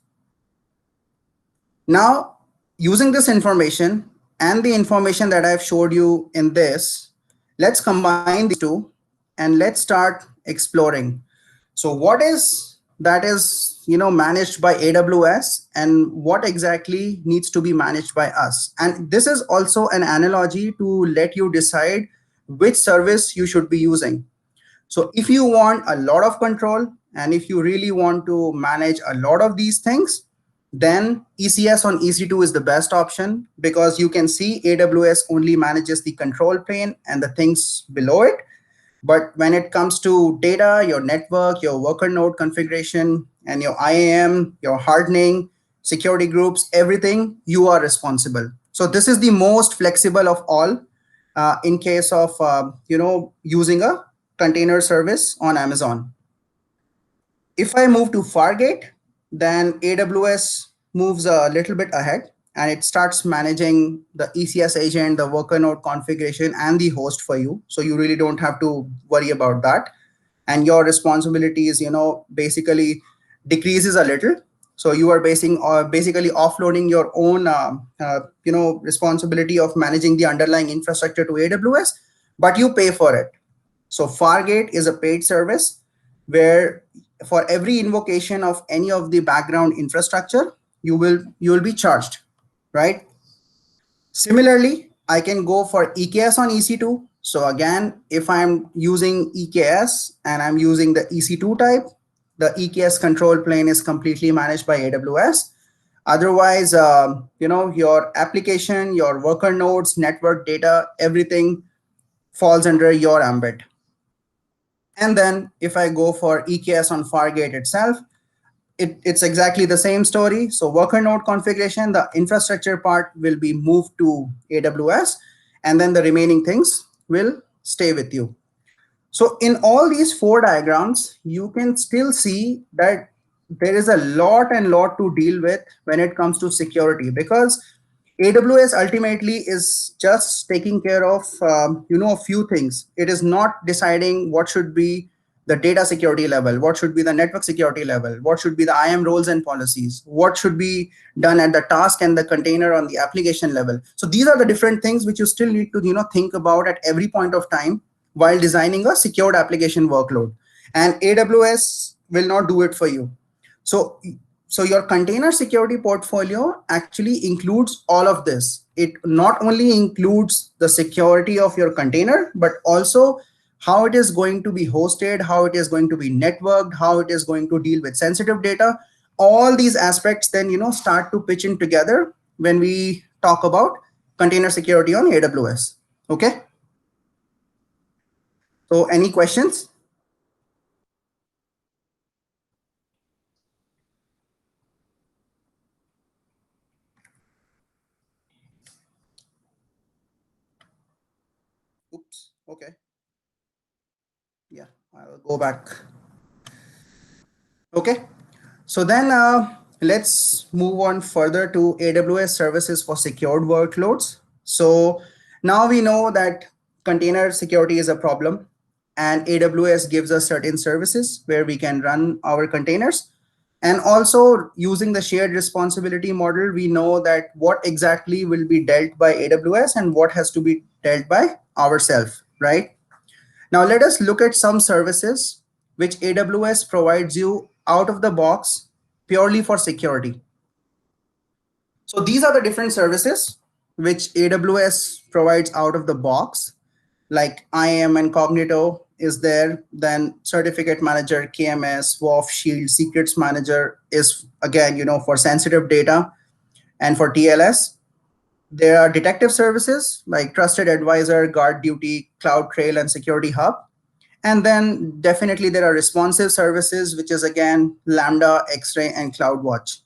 Now, using this information and the information that I've showed you in this, let's combine these two and let's start exploring. So what is that is managed by AWS, and what exactly needs to be managed by us? And this is also an analogy to let you decide which service you should be using. So if you want a lot of control, and if you really want to manage a lot of these things, then ECS on EC2 is the best option, because you can see AWS only manages the control plane and the things below it. But when it comes to data, your network, your worker node configuration, and your IAM, your hardening, security groups, everything, you are responsible. So this is the most flexible of all in case of using a container service on Amazon. If I move to Fargate, then AWS moves a little bit ahead, and it starts managing the ECS agent, the worker node configuration, and the host for you. So you really don't have to worry about that. And your responsibilities, basically decreases a little. So you are basically offloading your own, responsibility of managing the underlying infrastructure to AWS. but you pay for it. So Fargate is a paid service where for every invocation of any of the background infrastructure, you will be charged, right? Similarly, I can go for EKS on EC2. So again, if I'm using EKS and I'm using the EC2 type, the EKS control plane is completely managed by AWS. Otherwise, your application, your worker nodes, network data, everything falls under your ambit. And then if I go for EKS on Fargate itself, it's exactly the same story. So worker node configuration, the infrastructure part will be moved to AWS, and then the remaining things will stay with you. So in all these 4 diagrams, you can still see that there is a lot to deal with when it comes to security, because AWS ultimately is just taking care of a few things. It is not deciding what should be the data security level, what should be the network security level, what should be the IAM roles and policies, what should be done at the task and the container on the application level. So these are the different things which you still need to think about at every point of time while designing a secured application workload. And AWS will not do it for you. So your container security portfolio actually includes all of this. It not only includes the security of your container, but also how it is going to be hosted, how it is going to be networked, how it is going to deal with sensitive data. All these aspects then start to pitch in together when we talk about container security on AWS. Okay. So any questions? Oops. Okay. Yeah, I'll go back. Okay. So then let's move on further to AWS services for secured workloads. So now we know that container security is a problem, and AWS gives us certain services where we can run our containers. And also using the shared responsibility model, we know that what exactly will be dealt by AWS and what has to be dealt by ourselves, right? Now let us look at some services which AWS provides you out of the box purely for security. So these are the different services which AWS provides out of the box, like IAM and Cognito is there. Then Certificate Manager, KMS, WAF, Shield, Secrets Manager is again, for sensitive data and for TLS. There are detective services like Trusted Advisor, Guard Duty, CloudTrail, and Security Hub. And then definitely there are responsive services, which is again, Lambda, X-Ray, and CloudWatch.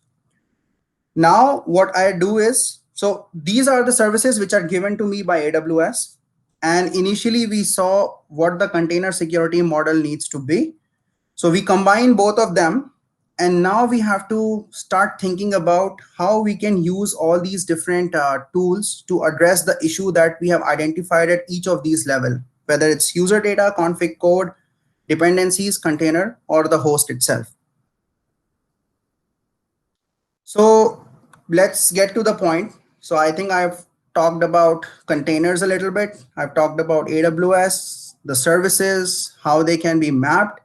Now what I do is, so these are the services which are given to me by AWS. And initially we saw what the container security model needs to be. So we combine both of them. And now we have to start thinking about how we can use all these different tools to address the issue that we have identified at each of these levels, whether it's user data, config code, dependencies, container, or the host itself. So let's get to the point. So I think I've talked about containers a little bit. I've talked about AWS, the services, how they can be mapped.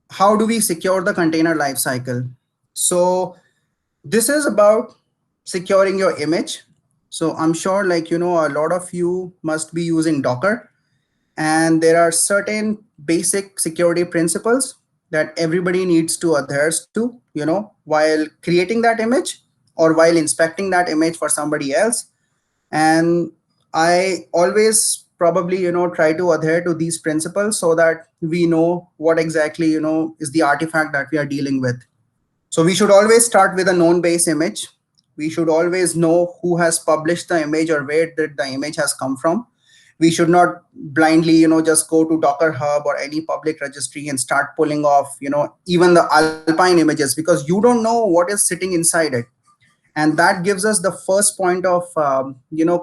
How do we secure the container lifecycle? So this is about securing your image. So I'm sure a lot of you must be using Docker, and there are certain basic security principles that everybody needs to adhere to, while creating that image or while inspecting that image for somebody else. And I always probably, try to adhere to these principles so that we know what exactly, is the artifact that we are dealing with. So we should always start with a known base image. We should always know who has published the image or where did the image has come from. We should not blindly, just go to Docker Hub or any public registry and start pulling off, even the Alpine images, because you don't know what is sitting inside it. And that gives us the first point of,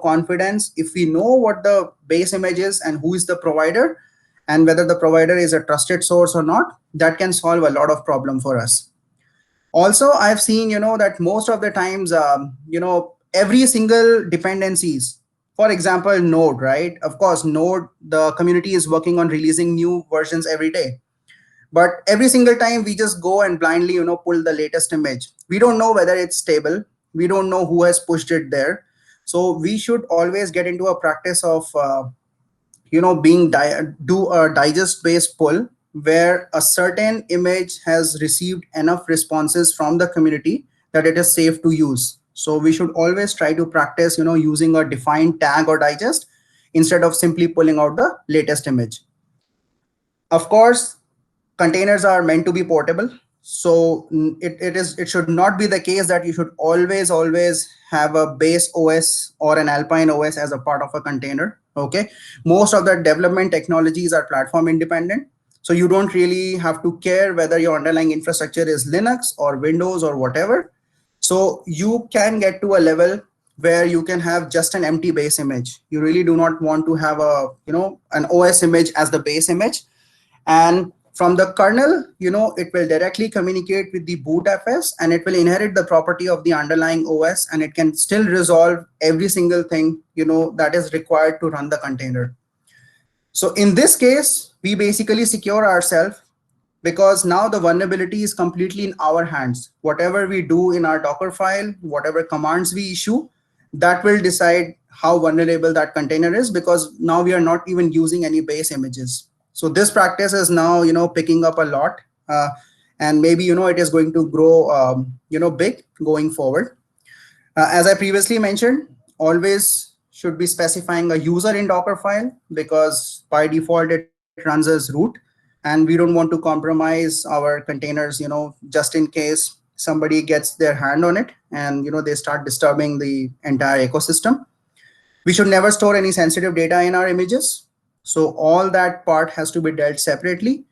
confidence. If we know what the base image is and who is the provider and whether the provider is a trusted source or not, that can solve a lot of problem for us. Also, I've seen, that most of the times, every single dependencies for example, Node, right? Of course, Node, the community is working on releasing new versions every day. But every single time we just go and blindly, pull the latest image. We don't know whether it's stable. We don't know who has pushed it there. So we should always get into a practice of, do a digest-based pull where a certain image has received enough responses from the community that it is safe to use. So we should always try to practice, using a defined tag or digest instead of simply pulling out the latest image. Of course, containers are meant to be portable. So it should not be the case that you should always have a base OS or an Alpine OS as a part of a container. Okay. Most of the development technologies are platform independent. So you don't really have to care whether your underlying infrastructure is Linux or Windows or whatever. So you can get to a level where you can have just an empty base image. You really do not want to have an OS image as the base image. And from the kernel, it will directly communicate with the bootfs, and it will inherit the property of the underlying OS, and it can still resolve every single thing, that is required to run the container. So in this case, we basically secure ourselves because now the vulnerability is completely in our hands. Whatever we do in our Docker file, whatever commands we issue, that will decide how vulnerable that container is, because now we are not even using any base images. So this practice is now, picking up a lot, and maybe, it is going to grow, big going forward. As I previously mentioned, always should be specifying a user in Docker file, because by default it runs as root, and we don't want to compromise our containers, just in case somebody gets their hand on it and, they start disturbing the entire ecosystem. We should never store any sensitive data in our images. So all that part has to be dealt separately.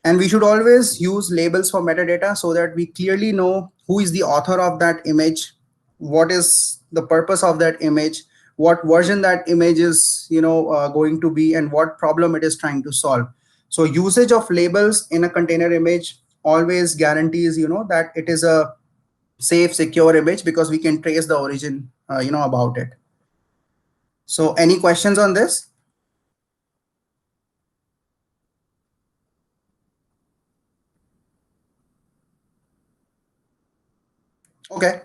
And we should always use labels for metadata so that we clearly know who is the author of that image, what is the purpose of that image, what version that image is going to be, and what problem it is trying to solve. So usage of labels in a container image always guarantees that it is a safe, secure image, because we can trace the origin about it. So any questions on this? Okay.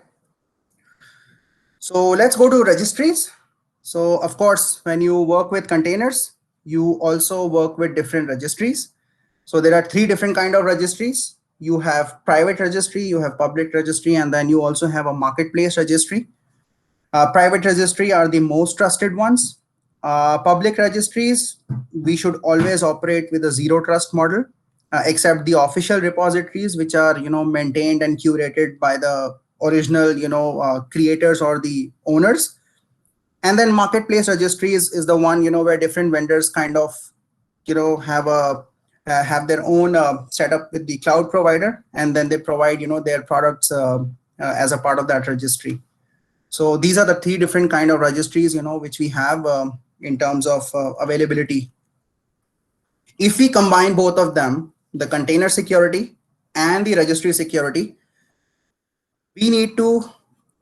So let's go to registries. So of course, when you work with containers, you also work with different registries. So there are 3 different kind of registries. You have private registry, you have public registry, and then you also have a marketplace registry. Private registry are the most trusted ones. Public registries, we should always operate with a zero trust model, except the official repositories, which are maintained and curated by the original creators or the owners. And then marketplace registries is the one where different vendors kind of have their own setup with the cloud provider, and then they provide their products as a part of that registry. So these are the 3 different kind of registries which we have in terms of availability. If we combine both of them, the container security and the registry security, we need to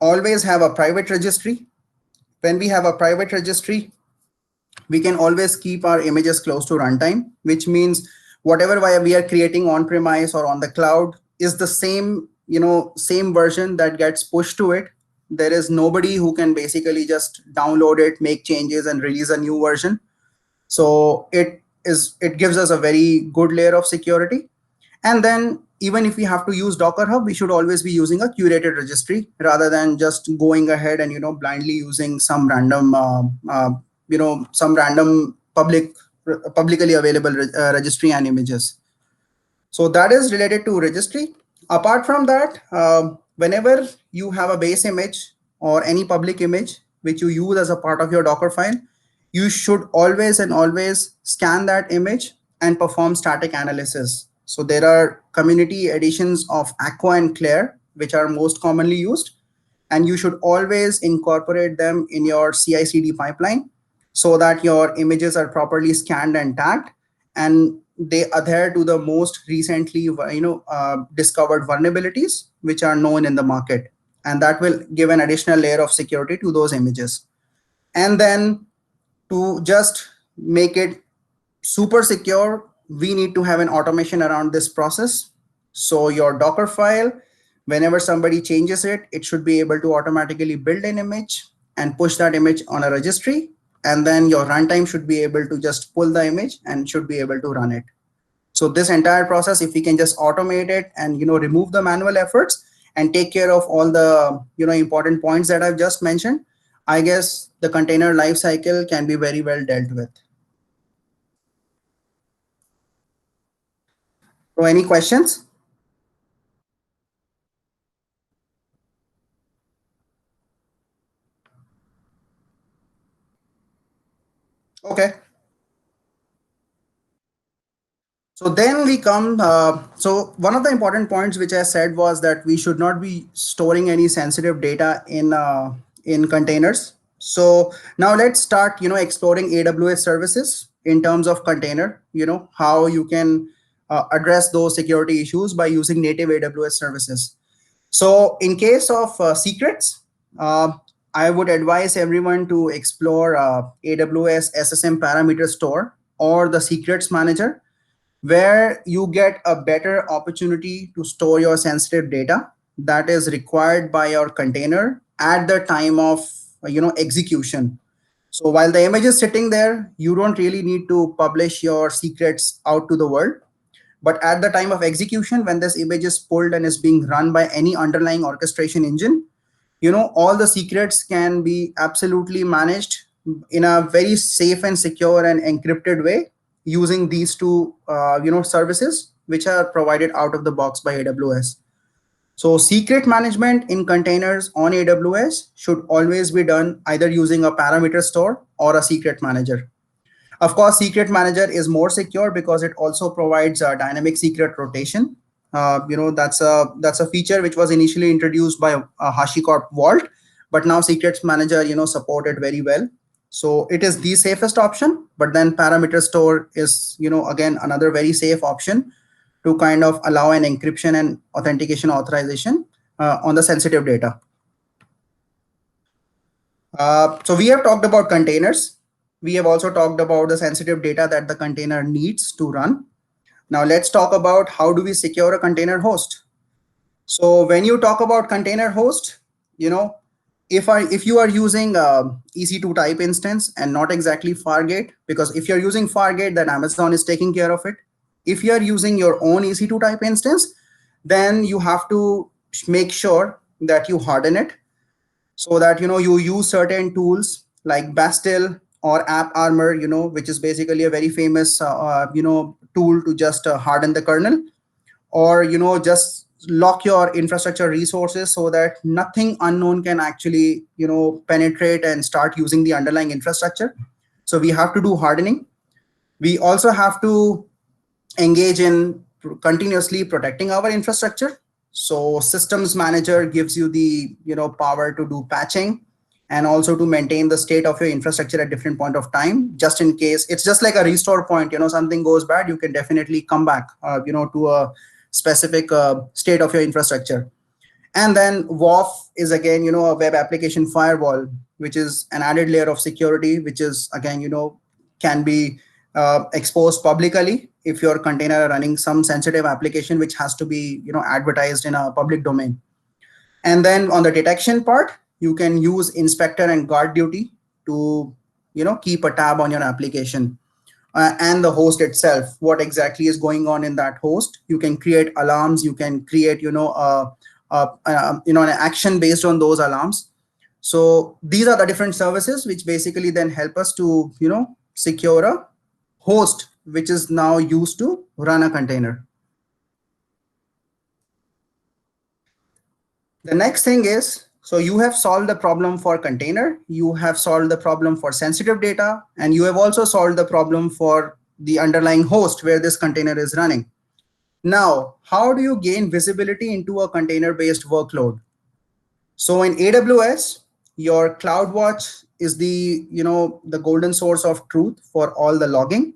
always have a private registry. When we have a private registry, we can always keep our images close to runtime, which means whatever we are creating on premise or on the cloud is the same, same version that gets pushed to it. There is nobody who can basically just download it, make changes, and release a new version. So it gives us a very good layer of security. And then even if we have to use Docker Hub, we should always be using a curated registry rather than just going ahead and blindly using some random publicly available registry and images. So that is related to registry. Apart from that, whenever you have a base image or any public image which you use as a part of your Docker file, you should always scan that image and perform static analysis. So there are community editions of Aqua and Claire, which are most commonly used, and you should always incorporate them in your CI/CD pipeline so that your images are properly scanned and tagged, and they adhere to the most recently discovered vulnerabilities which are known in the market, and that will give an additional layer of security to those images. And then to just make it super secure, we need to have an automation around this process. So your Docker file, whenever somebody changes it, it should be able to automatically build an image and push that image on a registry. And then your runtime should be able to just pull the image and should be able to run it. So this entire process, if we can just automate it and remove the manual efforts and take care of all the important points that I've just mentioned, I guess the container lifecycle can be very well dealt with. So any questions? Okay. So then we come, so one of the important points which I said was that we should not be storing any sensitive data in containers. So now let's start, exploring AWS services in terms of container, how you can address those security issues by using native AWS services. So in case of secrets, I would advise everyone to explore AWS SSM parameter store or the secrets manager, where you get a better opportunity to store your sensitive data that is required by your container at the time of execution. So while the image is sitting there, you don't really need to publish your secrets out to the world. But at the time of execution, when this image is pulled and is being run by any underlying orchestration engine, all the secrets can be absolutely managed in a very safe and secure and encrypted way using these two services which are provided out of the box by AWS. So secret management in containers on AWS should always be done either using a parameter store or a secret manager. Of course, secret manager is more secure because it also provides a dynamic secret rotation. That's a feature which was initially introduced by HashiCorp Vault, but now secrets manager support it very well. So it is the safest option, but then parameter store is again another very safe option to kind of allow an encryption and authentication authorization on the sensitive data. So we have talked about containers. We have also talked about the sensitive data that the container needs to run. Now let's talk about how do we secure a container host. So when you talk about container host, if you are using EC2 type instance and not exactly Fargate, because if you're using Fargate, then Amazon is taking care of it. If you are using your own EC2 type instance, then you have to make sure that you harden it so that you use certain tools like Bastille or AppArmor, which is basically a very famous tool to just harden the kernel, or just lock your infrastructure resources so that nothing unknown can actually penetrate and start using the underlying infrastructure. So we have to do hardening. We also have to engage in continuously protecting our infrastructure. So systems manager gives you the power to do patching and also to maintain the state of your infrastructure at different point of time, just in case. It's just like a restore point. Something goes bad, you can definitely come back to a specific state of your infrastructure. And then WAF is again a web application firewall, which is an added layer of security, which is again can be exposed publicly if your container are running some sensitive application which has to be advertised in a public domain. And then on the detection part, you can use inspector and guard duty to keep a tab on your application and the host itself, what exactly is going on in that host. You can create alarms, you can create an action based on those alarms. So these are the different services which basically then help us to secure a host which is now used to run a container. The next thing is, so you have solved the problem for container, you have solved the problem for sensitive data, and you have also solved the problem for the underlying host where this container is running. Now, how do you gain visibility into a container-based workload? So in AWS, your CloudWatch is the golden source of truth for all the logging.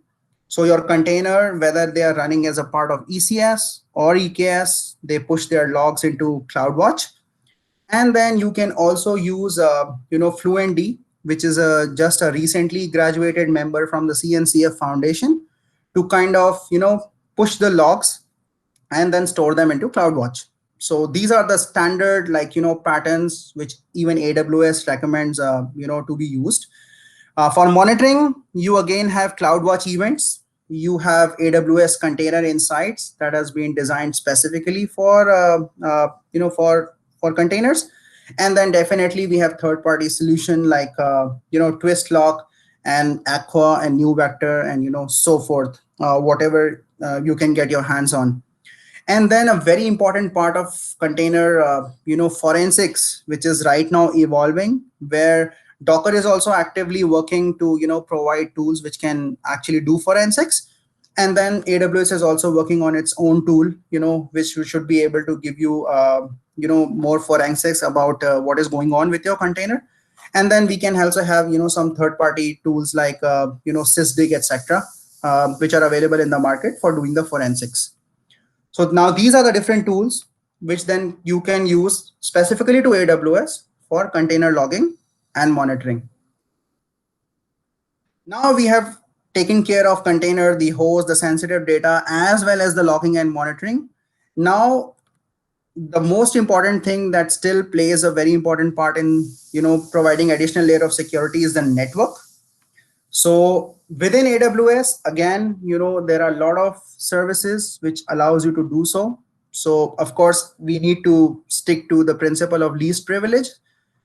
So your container, whether they are running as a part of ECS or EKS, they push their logs into CloudWatch. And then you can also use FluentD, which is just a recently graduated member from the CNCF Foundation, to kind of, push the logs and then store them into CloudWatch. So these are the standard, patterns which even AWS recommends, to be used. For monitoring, you again have CloudWatch events. You have AWS Container Insights that has been designed specifically for for containers. And then definitely we have third-party solution like Twistlock and Aqua and NewVector and so forth, whatever you can get your hands on. And then a very important part of container forensics, which is right now evolving, where Docker is also actively working to provide tools which can actually do forensics. And then AWS is also working on its own tool, which should be able to give you more forensics about what is going on with your container. And then we can also have some third-party tools like Sysdig, etc., which are available in the market for doing the forensics. So now these are the different tools which then you can use specifically to AWS for container logging and monitoring. Now we have taken care of container, the host, the sensitive data, as well as the logging and monitoring. Now, the most important thing that still plays a very important part in providing additional layer of security is the network. So within AWS, again, there are a lot of services which allows you to do so. So of course, we need to stick to the principle of least privilege,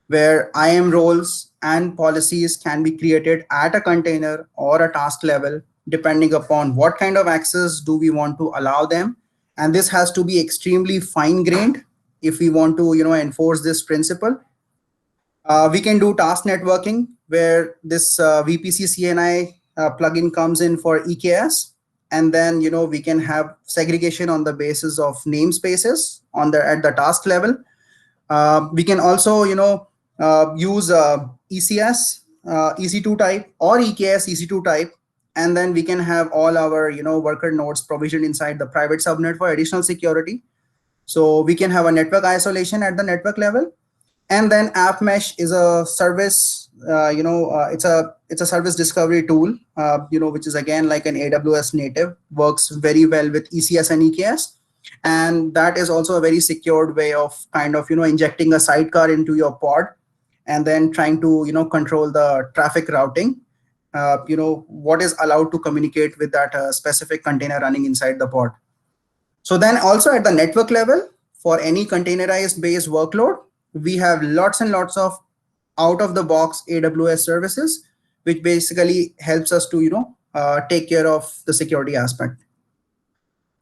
where IAM roles and policies can be created at a container or a task level, depending upon what kind of access do we want to allow them. And this has to be extremely fine-grained if we want to enforce this principle. We can do task networking, where this VPC CNI plugin comes in for EKS. And then we can have segregation on the basis of namespaces at the task level. We can also use ECS EC2 type or EKS EC2 type, and then we can have all our worker nodes provisioned inside the private subnet for additional security. So we can have a network isolation at the network level. And then AppMesh is a service, it's a service discovery tool, which is again like an AWS native, works very well with ECS and EKS. And that is also a very secured way of kind of injecting a sidecar into your pod and then trying to control the traffic routing, what is allowed to communicate with that specific container running inside the pod. So then also at the network level, for any containerized based workload, we have lots and lots of out-of-the-box AWS services, which basically helps us to take care of the security aspect.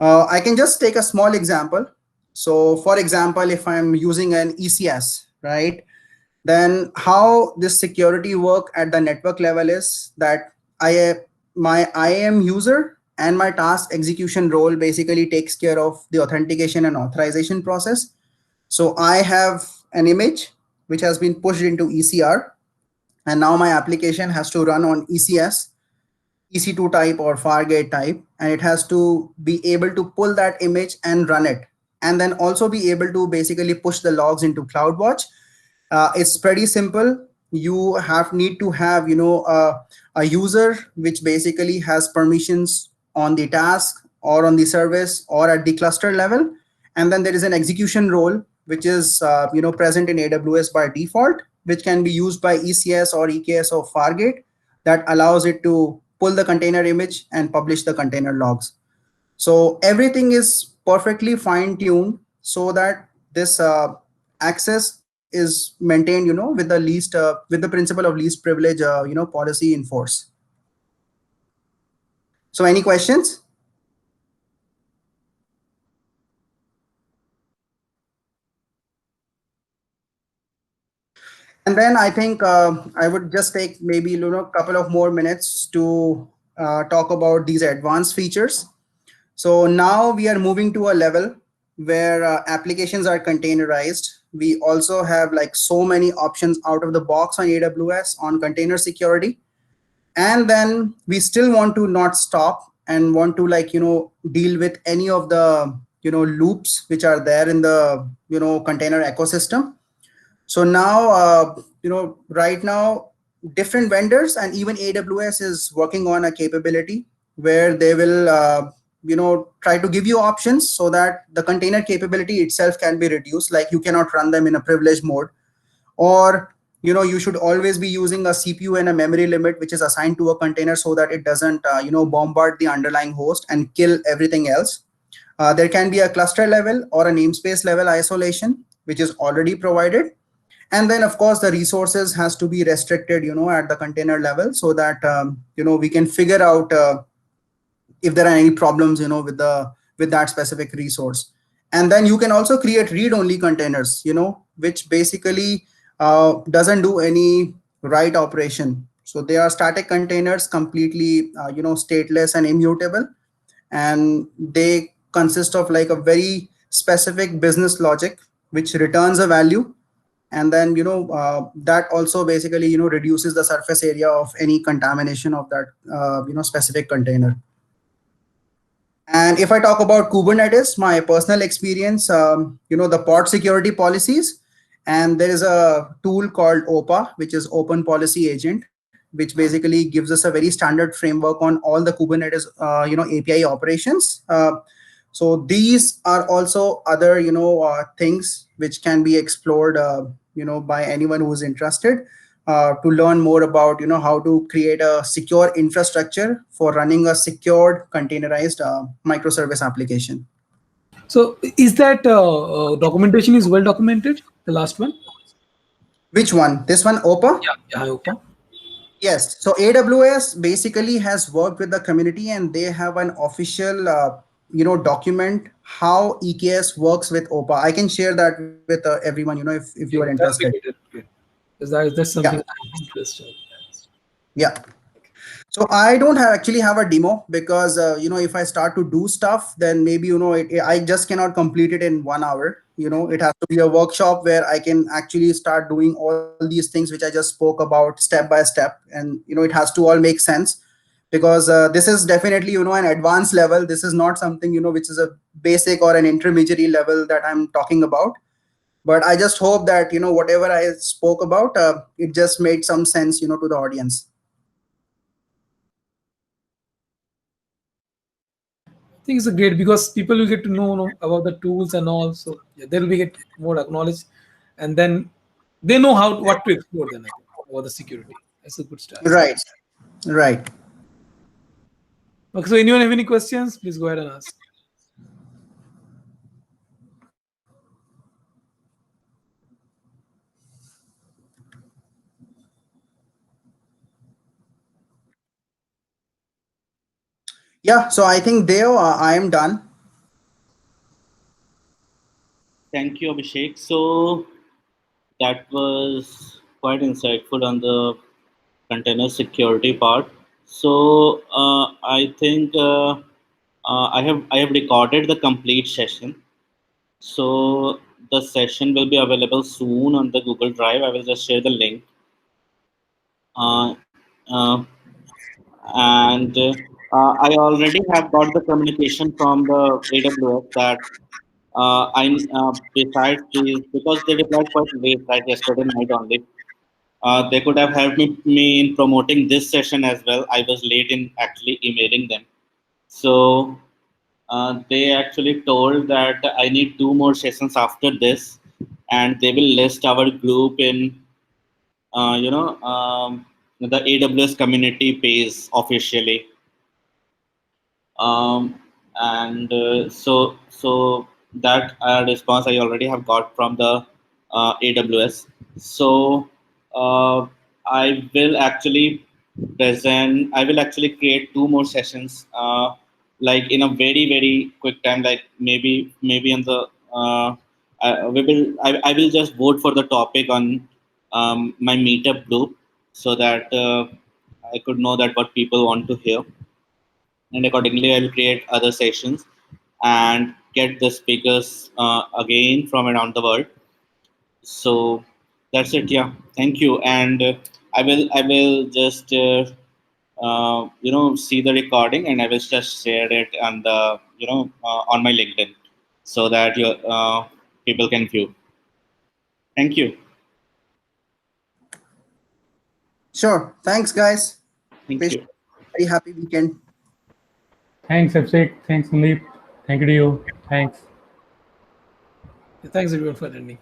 I can just take a small example. So for example, if I'm using an ECS, right, then how this security work at the network level is that my IAM user and my task execution role basically takes care of the authentication and authorization process. So I have an image which has been pushed into ECR, and now my application has to run on ECS, EC2 type or Fargate type, and it has to be able to pull that image and run it, and then also be able to basically push the logs into CloudWatch. It's pretty simple. You need to have a user which basically has permissions on the task or on the service or at the cluster level, and then there is an execution role which is present in AWS by default, which can be used by ECS or EKS or Fargate, that allows it to pull the container image and publish the container logs. So everything is perfectly fine-tuned so that this access is maintained, with the principle of least privilege, policy in force. So any questions? And then I think I would just take maybe a couple of more minutes to talk about these advanced features. So now we are moving to a level where applications are containerized. We also have like so many options out of the box on AWS on container security. And then we still want to not stop and want to deal with any of the loops which are there in the container ecosystem. So now right now different vendors and even AWS is working on a capability where they will try to give you options so that the container capability itself can be reduced, like you cannot run them in a privileged mode, or you should always be using a CPU and a memory limit which is assigned to a container so that it doesn't bombard the underlying host and kill everything else. There can be a cluster level or a namespace level isolation which is already provided, and then of course the resources has to be restricted at the container level so that we can figure out if there are any problems with that specific resource. And then you can also create read-only containers which basically doesn't do any write operation. So they are static containers, completely stateless and immutable, and they consist of like a very specific business logic which returns a value, and then that also basically reduces the surface area of any contamination of that specific container. And if I talk about Kubernetes, my personal experience, the pod security policies, and there is a tool called OPA, which is Open Policy Agent, which basically gives us a very standard framework on all the Kubernetes, API operations. So these are also other, things which can be explored, by anyone who is interested to learn more about, how to create a secure infrastructure for running a secured containerized microservice application. So is that documentation is well documented? The last one? Which one? This one, OPA? Yeah, OPA. Yes. So AWS basically has worked with the community, and they have an official, document how EKS works with OPA. I can share that with everyone, if you are interested. Because that's something I'm interested in. Yeah. So I don't actually have a demo because if I start to do stuff, then maybe I just cannot complete it in 1 hour. It has to be a workshop where I can actually start doing all these things which I just spoke about step by step, and it has to all make sense, because this is definitely an advanced level. This is not something which is a basic or an intermediary level that I'm talking about. But I just hope that whatever I spoke about, it just made some sense to the audience. I think it's great because people will get to know about the tools and all. So yeah, they'll be get more acknowledged, and then they know what to explore then about the security. That's a good start. Right. Okay, so anyone have any questions? Please go ahead and ask. Yeah, so I think Deo, I am done. Thank you, Abhishek. So that was quite insightful on the container security part. So I think I have recorded the complete session. So the session will be available soon on the Google Drive. I will just share the link. Uh, uh, and I already have got the communication from the AWS that besides these, because they replied quite late, like yesterday night only. They could have helped me in promoting this session as well. I was late in actually emailing them. So they actually told that I need 2 more sessions after this, and they will list our group in, the AWS community page officially. And so that response I already have got from the AWS. So I will actually create 2 more sessions, like in a very quick time, like maybe in the I will just vote for the topic on my meetup group, so that I could know that what people want to hear, and accordingly I'll create other sessions and get the speakers again from around the world. So that's it. Yeah, thank you. And I will just see the recording, and I will just share it on the on my LinkedIn, so that your people can view. Thank you. Sure. Thanks, guys. Thank Wish you. very happy weekend. Thanks, Abhishek. Thanks, Sandeep. Thank you to you. Thanks. Thanks everyone for attending.